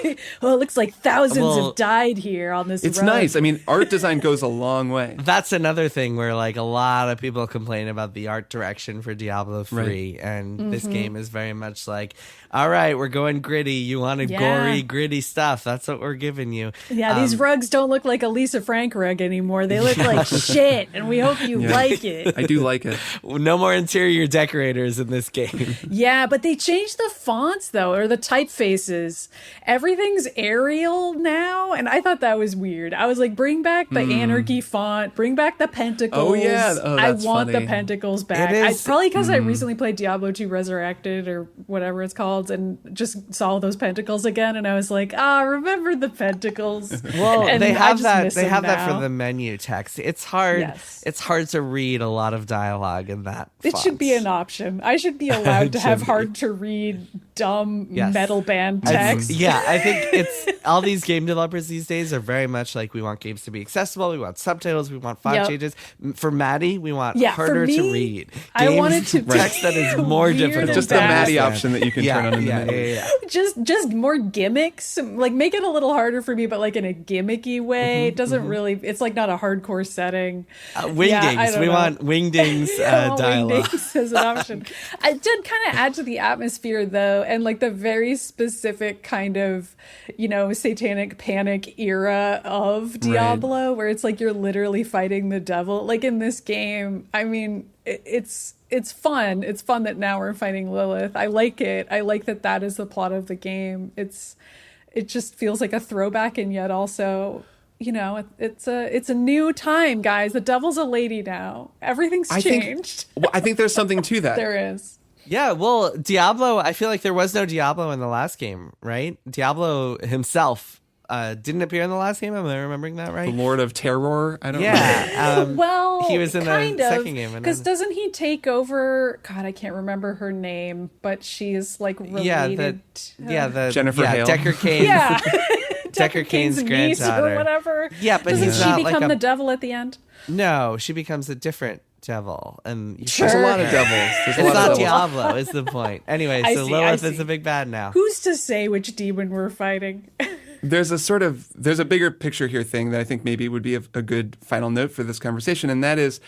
Oh, it looks like thousands Well, have died here on this It's rug. nice. I mean, art design goes a long way. That's another thing where like a lot of people complain about the art direction for Diablo 3 and this game is very much like, all right, we're going gritty. You wanted Yeah. gory, gritty stuff. That's what we're giving you. Yeah, these rugs don't look like a Lisa Frank rug anymore. They look like shit, and we hope you like it. I do like it. No more interior decorators in this game. Yeah, but they changed the fonts though, or the typefaces. Everything's Arial now, and I thought that was weird. I was like, bring back the Anarchy font, bring back the pentacles. Oh, yeah. Oh, I that's want funny. the pentacles back. It is- Probably because I recently played Diablo 2 Resurrected or whatever it's called, and just saw those pentacles again, and I was like, remember the pentacles. Well, And they I have just that. miss They them have that now. for the menu text. It's hard. Yes. It's hard to read a lot of dialogue in that. It should be an option. I should be allowed to have hard to read, dumb Yes. metal band I- text. Yeah, I think it's all these game developers these days are very much like we want games to be accessible. We want subtitles. We want font Yep. changes. For Maddy, we want Yeah, for harder me, to read. I Games wanted to text that is more weird difficult. Just to the bad. Maddy understand. option that you can turn on in the menu. Yeah. Just more gimmicks, like make it a little harder for me, but like in a gimmicky way. It doesn't really, it's like not a hardcore setting. Wingdings. Yeah, I don't we know. want wingdings I want dialogue. wingdings as an option. I did kind of add to the atmosphere though, and like the very specific kind of, satanic panic era of Diablo, where it's like you're literally fighting the devil. Like in this game, I mean, it's fun. It's fun that now we're fighting Lilith. I like it. I like that is the plot of the game. It just feels like a throwback, and yet also, it's a new time, guys. The devil's a lady now. Everything's changed. I think there's something to that. There is. Yeah, well, Diablo, I feel like there was no Diablo in the last game, right? Diablo himself didn't appear in the last game. Am I remembering that right? The Lord of Terror. I don't know. Yeah. Well, he was in the kind of, second game. because doesn't he take over? God, I can't remember her name, but she's like related. the Jennifer Hale. Decker Kane. Yeah. Decker Kane's niece granddaughter. or whatever. Yeah, but doesn't he's she not become like the devil at the end? No, she becomes a different devil, and There's a lot of devils. There's a It's lot not of devils. Diablo. Is the point? Anyway, I so see, Lilith I is see. a big bad now. Who's to say which demon we're fighting? There's a bigger picture here thing that I think maybe would be a good final note for this conversation, and that is,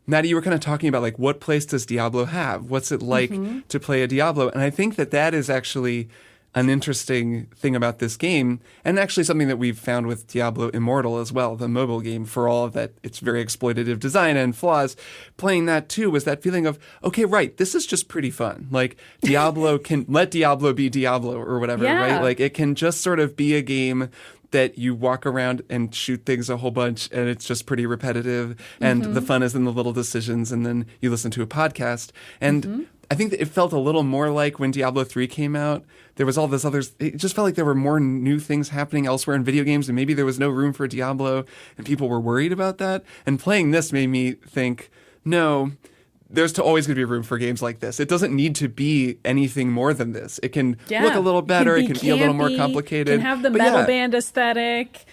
Maddy, you were kind of talking about like what place does Diablo have? What's it like to play a Diablo? And I think that is actually an interesting thing about this game, and actually something that we've found with Diablo Immortal as well, the mobile game, for all of that its very exploitative design and flaws. Playing that too was that feeling of, okay, right, this is just pretty fun. Like Diablo can let Diablo be Diablo or whatever, Yeah. right? Like it can just sort of be a game that you walk around and shoot things a whole bunch, and it's just pretty repetitive, and the fun is in the little decisions, and then you listen to a podcast. And I think that it felt a little more like when Diablo 3 came out. There was all this others. It just felt like there were more new things happening elsewhere in video games, and maybe there was no room for Diablo, and people were worried about that. And playing this made me think, no, there's always going to be room for games like this. It doesn't need to be anything more than this. It can look a little better. It can be a little more complicated. It can have the metal band aesthetic,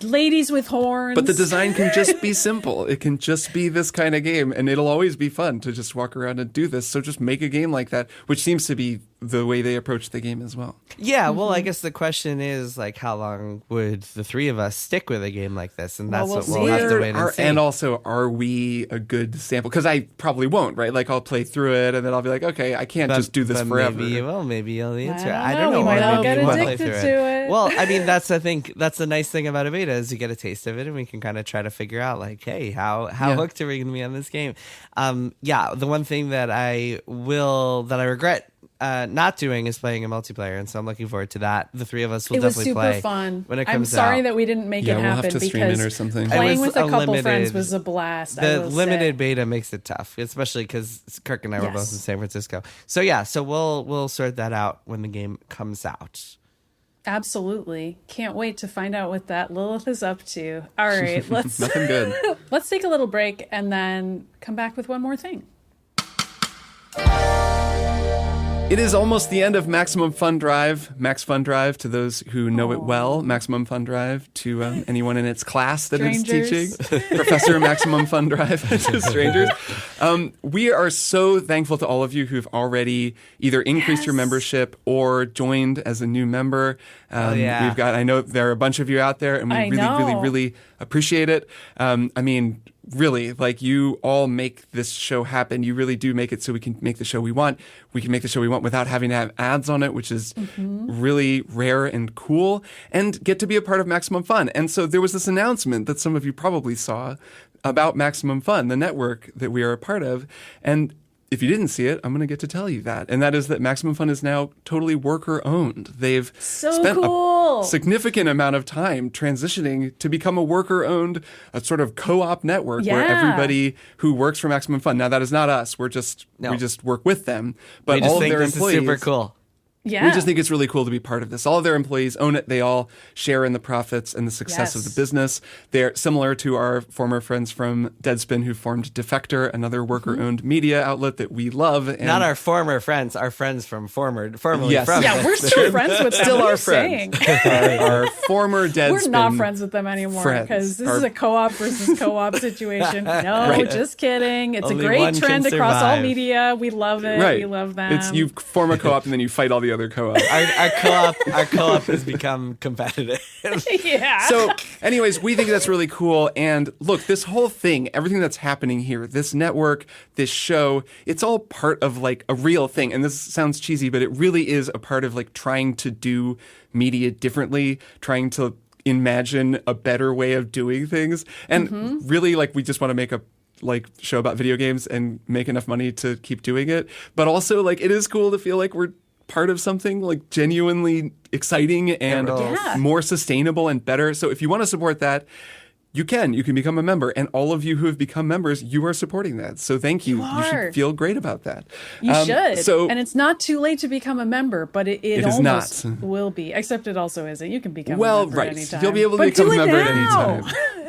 ladies with horns. But the design can just be simple. It can just be this kind of game, and it'll always be fun to just walk around and do this. So just make a game like that, which seems to be the way they approach the game as well. Yeah, well, I guess the question is, like, how long would the three of us stick with a game like this? And that's what we'll have to wait and see. And also, are we a good sample? Because I probably won't, right? Like, I'll play through it, and then I'll be like, okay, I can't just do this forever. Maybe you will. Maybe you'll answer. I don't know. We might all get addicted to it. Well, I mean, that's the nice thing about a beta is you get a taste of it, and we can kind of try to figure out, like, hey, how hooked are we going to be on this game? The one thing that I regret not doing is playing a multiplayer, and so I'm looking forward to that. The three of us will definitely play. It was super fun. When it comes I'm sorry out. that we didn't make it happen, we'll have to stream it or something. Playing with a couple friends was a blast. The limited beta makes it tough, especially because Kirk and I were both in San Francisco. So we'll sort that out when the game comes out. Absolutely. Can't wait to find out what that Lilith is up to. All right, let's Nothing good. Let's take a little break and then come back with one more thing. It is almost the end of Maximum Fun Drive. Max Fun Drive to those who know it well. Maximum Fun Drive to anyone in its class that it's teaching. Professor Maximum Fun Drive to strangers. We are so thankful to all of you who've already either increased your membership or joined as a new member. I know there are a bunch of you out there, and we really appreciate it. Really, like, you all make this show happen. You really do make it so we can make the show we want. We can make the show we want without having to have ads on it, which is really rare and cool, and get to be a part of Maximum Fun. And so there was this announcement that some of you probably saw about Maximum Fun, the network that we are a part of. And if you didn't see it, I'm going to get to tell you that. And that is that Maximum Fun is now totally worker-owned. They've spent a significant amount of time transitioning to become a worker-owned, a sort of co-op network where everybody who works for Maximum Fun. Now, that is not us. We just work with them. But all of their employees. Is super cool. Yeah. We just think it's really cool to be part of this. All of their employees own it. They all share in the profits and the success of the business. They're similar to our former friends from Deadspin who formed Defector, another worker-owned media outlet that we love. And not our former friends, our friends from formerly from. Yeah, we're still friends with them. Still our friends. our former Deadspin. We're not friends with them anymore because this is a co-op versus co-op situation. No, just kidding. It's only a great trend across all media. We love it. Right. We love them. It's you form a co-op and then you fight all the other co-op. Our co-op has become competitive. Yeah. So anyways, we think that's really cool. And look, this whole thing, everything that's happening here, this network, this show, it's all part of like a real thing. And this sounds cheesy, but it really is a part of like trying to do media differently, trying to imagine a better way of doing things. And really, like, we just want to make a show about video games and make enough money to keep doing it. But also, like, it is cool to feel like we're part of something like genuinely exciting and more sustainable and better. So if you want to support that, you can become a member. And all of you who have become members, you are supporting that. So thank you. You should feel great about that. You should. And it's not too late to become a member, but it almost will be. Except it also isn't. You can become a member at any time. You'll be able to become a member at any time.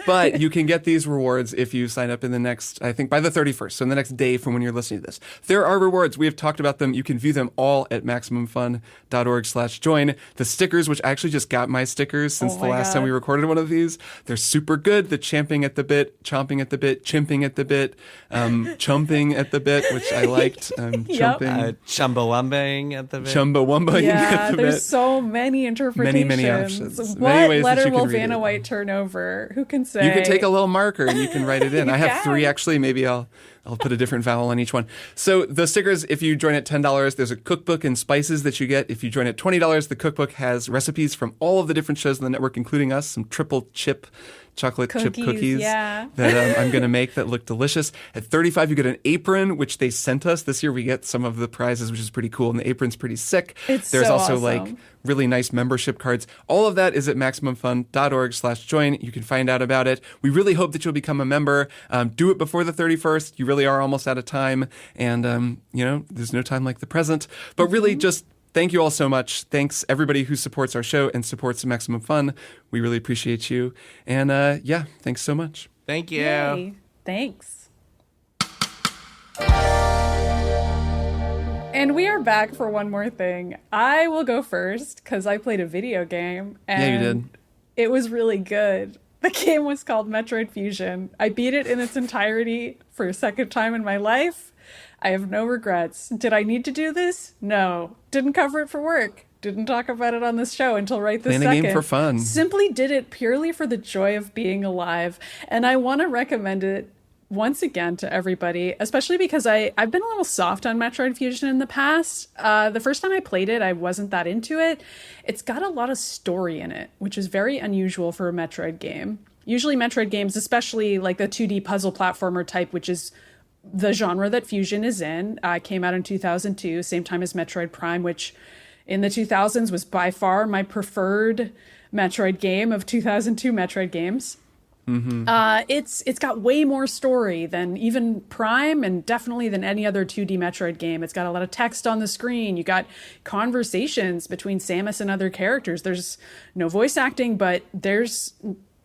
But you can get these rewards if you sign up in the next, I think, by the 31st. So in the next day from when you're listening to this. There are rewards. We have talked about them. You can view them all at MaximumFun.org/join. The stickers, which I actually just got my stickers since the last time we recorded one of these. They're super good. The champing at the bit, chomping at the bit, chimping at the bit, chumping at the bit, which I liked. Chumping. Chumbawambing at the bit. Chumbawambing at the bit. There's so many interpretations. Many options. What many ways letter that you will can read Vanna it. White turn over? Who can say? You can take a little marker and you can write it in. I have can. 3 actually. Maybe I'll put a different vowel on each one. So the stickers, if you join at $10, there's a cookbook and spices that you get. If you join at $20, the cookbook has recipes from all of the different shows on the network, including us, some triple chip chocolate chip cookies yeah. that I'm going to make that look delicious. At $35, you get an apron, which they sent us. This year we get some of the prizes, which is pretty cool. And the apron's pretty sick. There's so also awesome. like really nice membership cards. All of that is at MaximumFun.org/join. You can find out about it. We really hope that you'll become a member. Do it before the 31st. You really are almost out of time. And, there's no time like the present. But really just thank you all so much. Thanks everybody who supports our show and supports Maximum Fun. We really appreciate you. And thanks so much. Thank you. Yay. Thanks. And we are back for one more thing. I will go first because I played a video game. And yeah, you did. It was really good. The game was called Metroid Fusion. I beat it in its entirety for a second time in my life. I have no regrets. Did I need to do this? No. Didn't cover it for work. Didn't talk about it on this show until right this second. Playing a game for fun. Simply did it purely for the joy of being alive. And I want to recommend it once again to everybody, especially because I've been a little soft on Metroid Fusion in the past. The first time I played it, I wasn't that into it. It's got a lot of story in it, which is very unusual for a Metroid game. Usually Metroid games, especially like the 2D puzzle platformer type, which is the genre that Fusion is in, came out in 2002, same time as Metroid Prime, which in the 2000s was by far my preferred Metroid game of 2002 Metroid games. Mm-hmm. It's got way more story than even Prime and definitely than any other 2D Metroid game. It's got a lot of text on the screen. You got conversations between Samus and other characters. There's no voice acting, but there's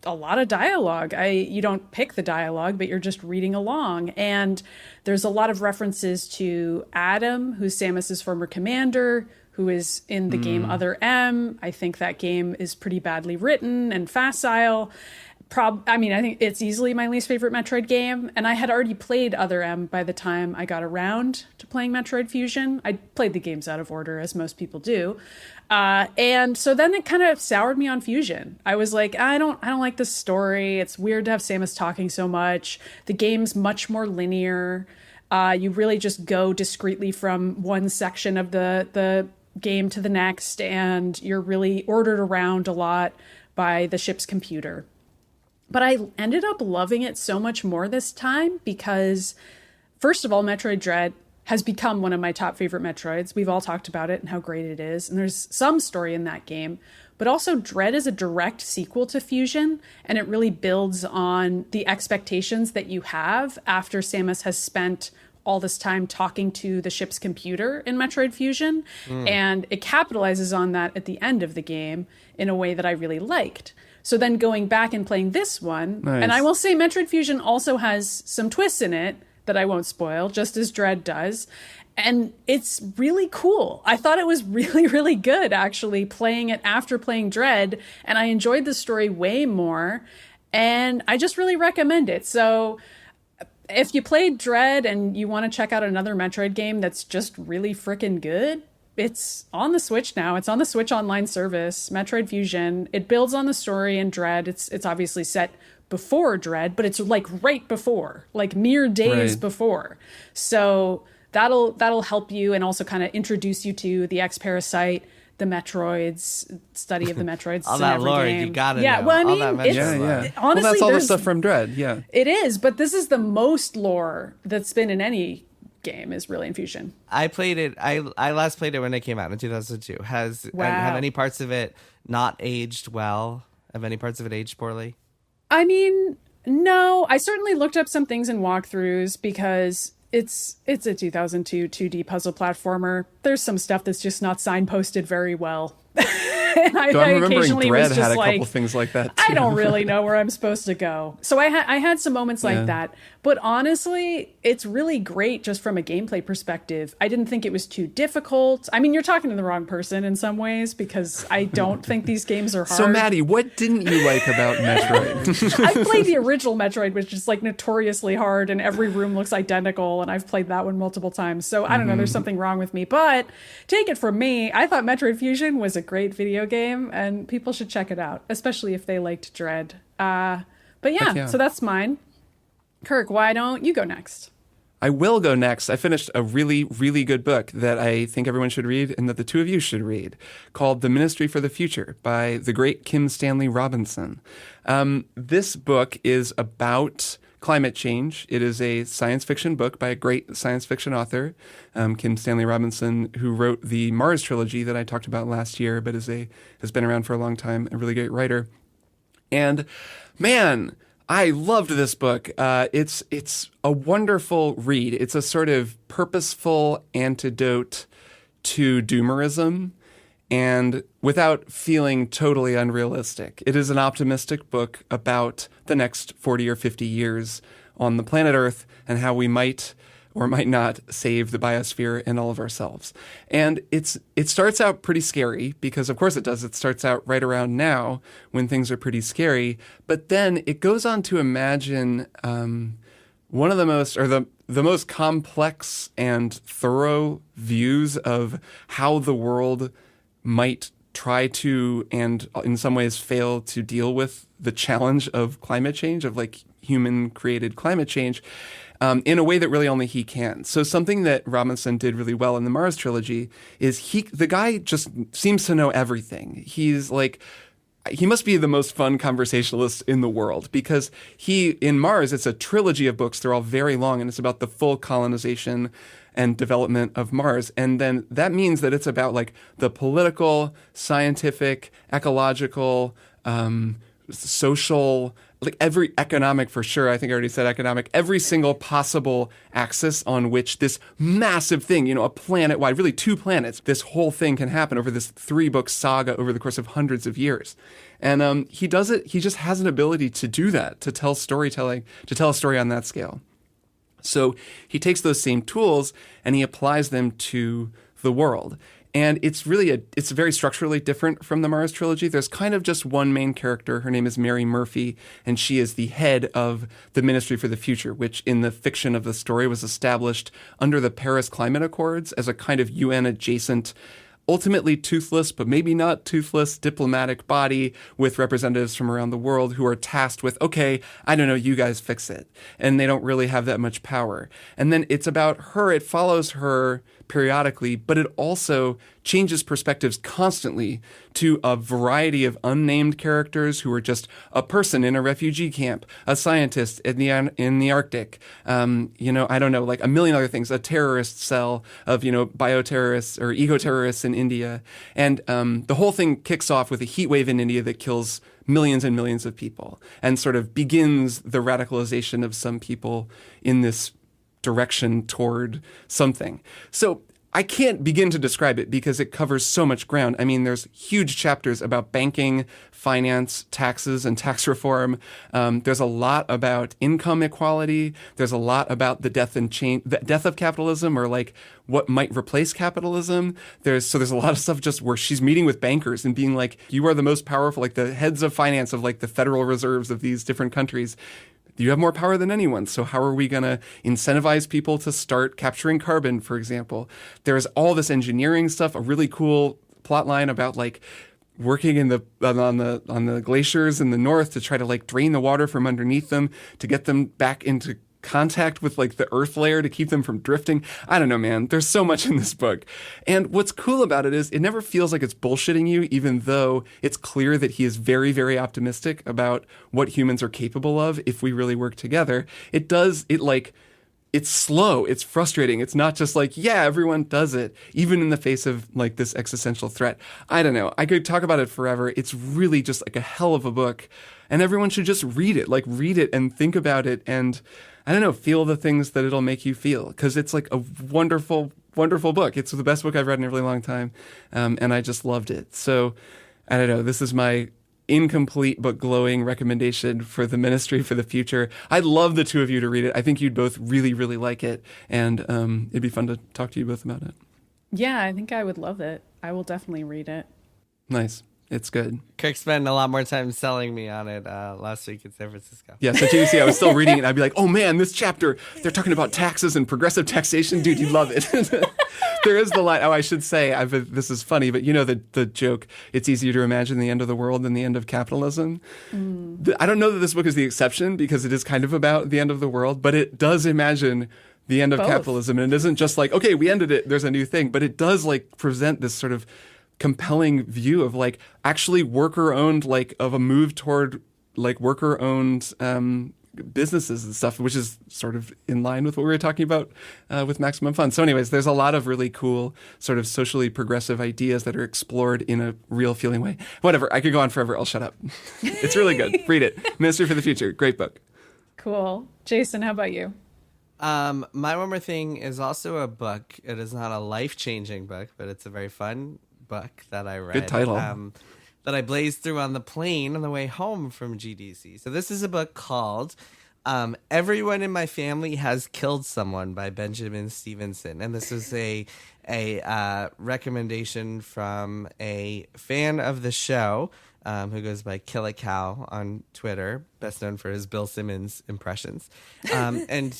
a lot of dialogue. You don't pick the dialogue, but you're just reading along. And there's a lot of references to Adam, who's Samus's former commander, who is in the game Other M. I think that game is pretty badly written and facile. I think it's easily my least favorite Metroid game, and I had already played Other M by the time I got around to playing Metroid Fusion. I played the games out of order, as most people do. And so then it kind of soured me on Fusion. I was like, I don't like this story. It's weird to have Samus talking so much. The game's much more linear. You really just go discreetly from one section of the game to the next, and you're really ordered around a lot by the ship's computer. But I ended up loving it so much more this time because, first of all, Metroid Dread has become one of my top favorite Metroids. We've all talked about it and how great it is. And there's some story in that game. But also, Dread is a direct sequel to Fusion, and it really builds on the expectations that you have after Samus has spent all this time talking to the ship's computer in Metroid Fusion. And it capitalizes on that at the end of the game in a way that I really liked. So then going back and playing this one, nice. And I will say Metroid Fusion also has some twists in it that I won't spoil, just as Dread does. And it's really cool. I thought it was really, really good, actually, playing it after playing Dread. And I enjoyed the story way more. And I just really recommend it. So if you played Dread and you want to check out another Metroid game that's just really freaking good, it's on the Switch now. It's on the Switch Online service, Metroid Fusion. It builds on the story in Dread. It's obviously set before Dread, but it's like right before, like mere days before. So that'll help you and also kind of introduce you to the X-Parasite, the Metroids, study of the Metroids. All in that every lore, game. you gotta yeah, know. well, I All mean, that it's, Metroid lore. honestly, well, that's all the there's- stuff from Dread, yeah. It is, but this is the most lore that's been in any game is really in Fusion. I played it. I last played it when it came out in 2002. Have any parts of it not aged well? Have any parts of it aged poorly? I mean, no. I certainly looked up some things in walkthroughs because it's a 2002 2D puzzle platformer. There's some stuff that's just not signposted very well. And I I'm remembering occasionally Dread was just had a like, couple things like that too. I don't really know where I'm supposed to go. So I had some moments like that. But honestly, it's really great just from a gameplay perspective. I didn't think it was too difficult. I mean, you're talking to the wrong person in some ways because I don't think these games are hard. So, Maddy, what didn't you like about Metroid? I've played the original Metroid, which is like notoriously hard and every room looks identical. And I've played that one multiple times. So I don't know, there's something wrong with me. But take it from me, I thought Metroid Fusion was a great video game and people should check it out, especially if they liked Dread. But yeah, so that's mine. Kirk, why don't you go next? I will go next. I finished a really, really good book that I think everyone should read and that the two of you should read, called The Ministry for the Future by the great Kim Stanley Robinson. This book is about climate change. It is a science fiction book by a great science fiction author, Kim Stanley Robinson, who wrote the Mars trilogy that I talked about last year, but has been around for a long time, a really great writer. And man, I loved this book. It's a wonderful read. It's a sort of purposeful antidote to doomerism, and without feeling totally unrealistic. It is an optimistic book about the next 40 or 50 years on the planet Earth and how we might or might not save the biosphere and all of ourselves. And it starts out pretty scary because, of course it does. It starts out right around now when things are pretty scary. But then it goes on to imagine one of the most, or the most complex and thorough views of how the world might try to, and in some ways fail to deal with the challenge of climate change, of like human-created climate change, in a way that really only he can. So something that Robinson did really well in the Mars trilogy is the guy just seems to know everything. He's like, he must be the most fun conversationalist in the world because in Mars, it's a trilogy of books. They're all very long, and it's about the full colonization and development of Mars. And then that means that it's about like the political, scientific, ecological, social, like every economic for sure. I think I already said economic, every single possible axis on which this massive thing, a planet-wide, really 2 planets, this whole thing can happen over this 3-book saga over the course of hundreds of years. And he does it, he just has an ability to do that, to tell storytelling, to tell a story on that scale. So he takes those same tools and he applies them to the world. And it's very structurally different from the Mars trilogy. There's kind of just one main character. Her name is Mary Murphy, and she is the head of the Ministry for the Future, which in the fiction of the story was established under the Paris Climate Accords as a kind of UN-adjacent, ultimately toothless, but maybe not toothless, diplomatic body with representatives from around the world who are tasked with, okay, I don't know, you guys fix it. And they don't really have that much power. And then it's about her, it follows her periodically, but it also changes perspectives constantly to a variety of unnamed characters who are just a person in a refugee camp, a scientist in the Arctic, I don't know, like a million other things, a terrorist cell of, bioterrorists or eco-terrorists in India. And the whole thing kicks off with a heat wave in India that kills millions and millions of people and sort of begins the radicalization of some people in this direction toward something. So I can't begin to describe it because it covers so much ground. I mean, there's huge chapters about banking, finance, taxes, and tax reform. There's a lot about income equality. There's a lot about the death of capitalism, or like what might replace capitalism. There's a lot of stuff just where she's meeting with bankers and being like, you are the most powerful, like the heads of finance of like the federal reserves of these different countries. You have more power than anyone. So how are we going to incentivize people to start capturing carbon, for example? There's all this engineering stuff, a really cool plot line about like working on the glaciers in the north to try to like drain the water from underneath them to get them back into contact with like the earth layer to keep them from drifting. I don't know, man. There's so much in this book. And what's cool about it is it never feels like it's bullshitting you, even though it's clear that he is very, very optimistic about what humans are capable of if we really work together. It's slow. It's frustrating. It's not just like, yeah, everyone does it, even in the face of like this existential threat. I don't know. I could talk about it forever. It's really just like a hell of a book. And everyone should just read it and think about it. And I don't know, feel the things that it'll make you feel. Because it's like a wonderful, wonderful book. It's the best book I've read in a really long time. And I just loved it. So I don't know. This is my incomplete but glowing recommendation for The Ministry for the Future. I'd love the two of you to read it. I think you'd both really, really like it. And it'd be fun to talk to you both about it. Yeah, I think I would love it. I will definitely read it. Nice. It's good. Kirk spent a lot more time selling me on it last week in San Francisco. Yeah, so you see, I was still reading it, and I'd be like, oh man, this chapter, they're talking about taxes and progressive taxation. Dude, you love it. There is the line, I should say, this is funny, but you know the joke, it's easier to imagine the end of the world than the end of capitalism. I don't know that this book is the exception, because it is kind of about the end of the world, but it does imagine the end of Both. capitalism. And it isn't just like, okay, we ended it, there's a new thing. But it does like present this sort of compelling view of like actually worker-owned, like of a move toward like worker-owned businesses and stuff, which is sort of in line with what we were talking about with Maximum Fun. So anyways, there's a lot of really cool sort of socially progressive ideas that are explored in a real feeling way. Whatever, I could go on forever. I'll shut up. It's really good. Read it. Ministry for the Future. Great book. Cool. Jason, how about you? My One More Thing is also a book. It is not a life-changing book, but it's a very fun book that I read. Good title. That I blazed through on the plane on the way home from GDC. So this is a book called Everyone in My Family Has Killed Someone by Benjamin Stevenson. And this is a recommendation from a fan of the show who goes by Kill a Cow on Twitter, best known for his Bill Simmons impressions. And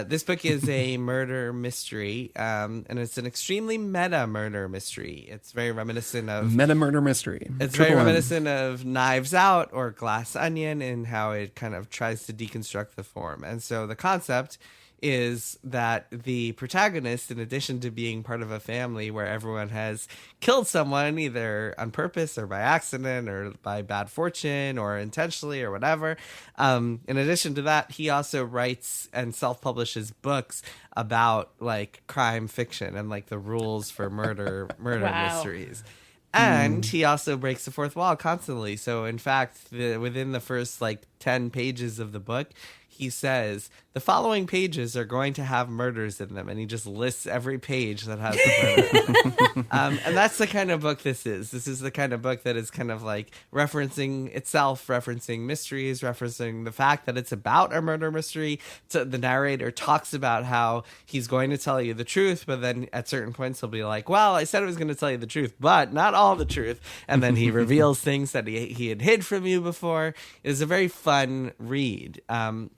this book is a murder mystery, and it's an extremely meta murder mystery. It's very reminiscent of... Meta murder mystery. It's very reminiscent of Knives Out or Glass Onion in how it kind of tries to deconstruct the form. And so the concept is that the protagonist, in addition to being part of a family where everyone has killed someone either on purpose or by accident or by bad fortune or intentionally or whatever, in addition to that, he also writes and self-publishes books about like crime fiction and like the rules for murder Wow. mysteries. And he also breaks the fourth wall constantly. So in fact, within the first like 10 pages of the book, he says the following pages are going to have murders in them, and he just lists every page that has the murder. And that's the kind of book this is. This is the kind of book that is kind of like referencing itself, referencing mysteries, referencing the fact that it's about a murder mystery. So the narrator talks about how he's going to tell you the truth, but then at certain points he'll be like, well, I said I was going to tell you the truth, but not all the truth. And then he reveals things that he had hid from you before. It is a very fun read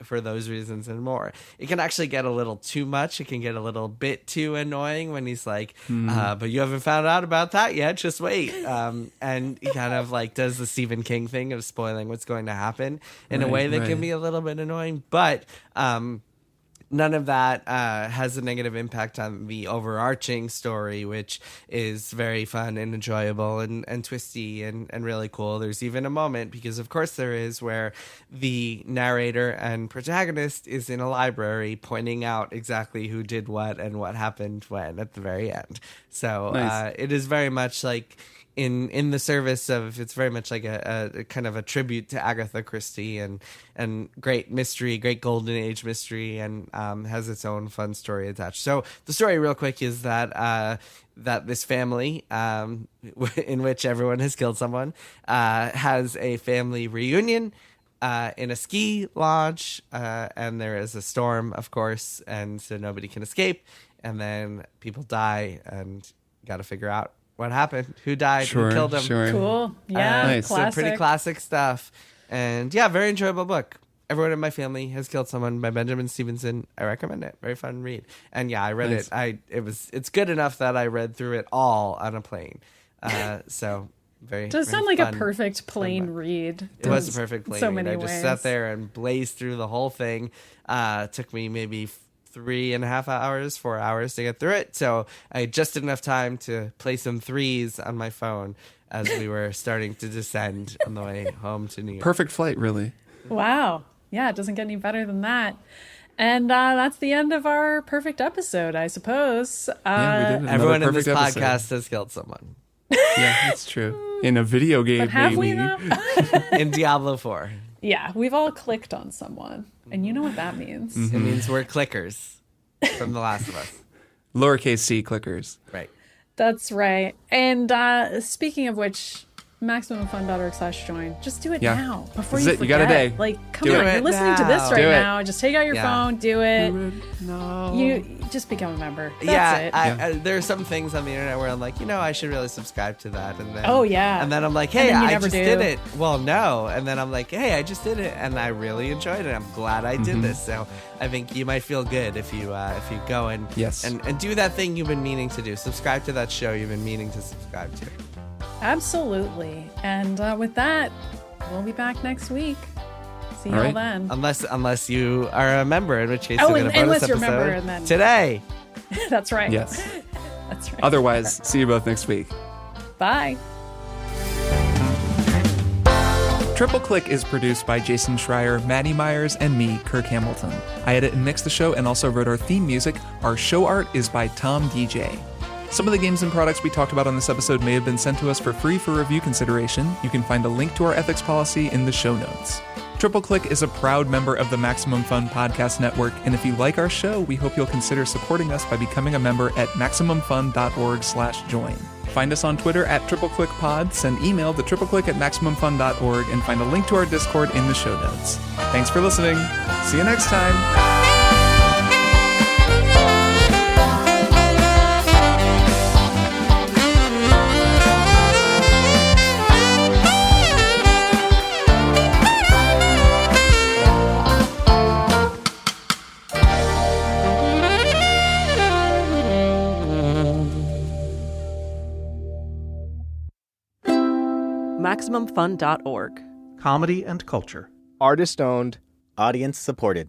for those reasons and more. It can actually get a little too much. It can get a little bit too annoying when he's like, but you haven't found out about that yet, just wait. And he kind of like does the Stephen King thing of spoiling what's going to happen in a way that can be a little bit annoying, but none of that has a negative impact on the overarching story, which is very fun and enjoyable and twisty and really cool. There's even a moment, because of course there is, where the narrator and protagonist is in a library pointing out exactly who did what and what happened when at the very end. So Nice. it is very much like in the service of, it's very much like a kind of a tribute to Agatha Christie and great mystery, great golden age mystery, and has its own fun story attached. So the story real quick is that that this family in which everyone has killed someone has a family reunion in a ski lodge, and there is a storm, of course, and so nobody can escape, and then people die and got to figure out what happened, who died, who killed them. Sure. Cool. Yeah. Nice. So Classic. pretty classic stuff. And yeah, very enjoyable book. Everyone in My Family Has Killed Someone by Benjamin Stevenson. I recommend it. Very fun read. And yeah, I read Nice. it. It's good enough that I read through it all on a plane. So very. Does very sound like fun, a perfect plane book. read. It was a perfect plane so read. many I just ways. sat there and blazed through the whole thing. Took me maybe 3.5 hours, 4 hours to get through it. So I had just enough time to play some threes on my phone as we were starting to descend on the way home to New York. Perfect flight, really. Wow. Yeah, it doesn't get any better than that. And that's the end of our perfect episode, I suppose. Yeah, we did it. Everyone in Another this perfect episode. podcast has killed someone Yeah, that's true. In a video game, But have we, maybe. though? in Diablo 4. Yeah, we've all clicked on someone. And you know what that means. Mm-hmm. It means we're clickers from The Last of Us. Lowercase c clickers. Right. That's right. And speaking of which, MaximumFun.org/join. Just do it Yeah. now before This you is it. forget. You got a day. Like, come Do on, it you're listening to this now. right Do it. now. Just take out your Yeah. phone, do it. No. You just become a member. That's yeah, it. there are some things on the internet where I'm like, I should really subscribe to that. And then, Oh, yeah. And then I'm like, And hey, then you I never just do. did it. Well, no. And then I'm like, hey, I just did it, and I really enjoyed it. I'm glad I did this. So I think you might feel good if you go and Yes. and do that thing you've been meaning to do. Subscribe to that show you've been meaning to subscribe to. Absolutely. And with that, we'll be back next week. See you All all right. then. Unless you are a member, in which case you'll get a bonus unless you're a episode member, and then today. That's right. Yes. That's right. Otherwise, see you both next week. Bye. Triple Click is produced by Jason Schreier, Maddy Myers, and me, Kirk Hamilton. I edit and mix the show and also wrote our theme music. Our show art is by Tom DJ. Some of the games and products we talked about on this episode may have been sent to us for free for review consideration. You can find a link to our ethics policy in the show notes. Triple Click is a proud member of the Maximum Fun Podcast Network, and if you like our show, we hope you'll consider supporting us by becoming a member at MaximumFun.org/join. Find us on Twitter at TripleClickPod, send email to tripleclick@MaximumFun.org, and find a link to our Discord in the show notes. Thanks for listening. See you next time. MaximumFun.org. Comedy and culture. Artist owned. Audience supported.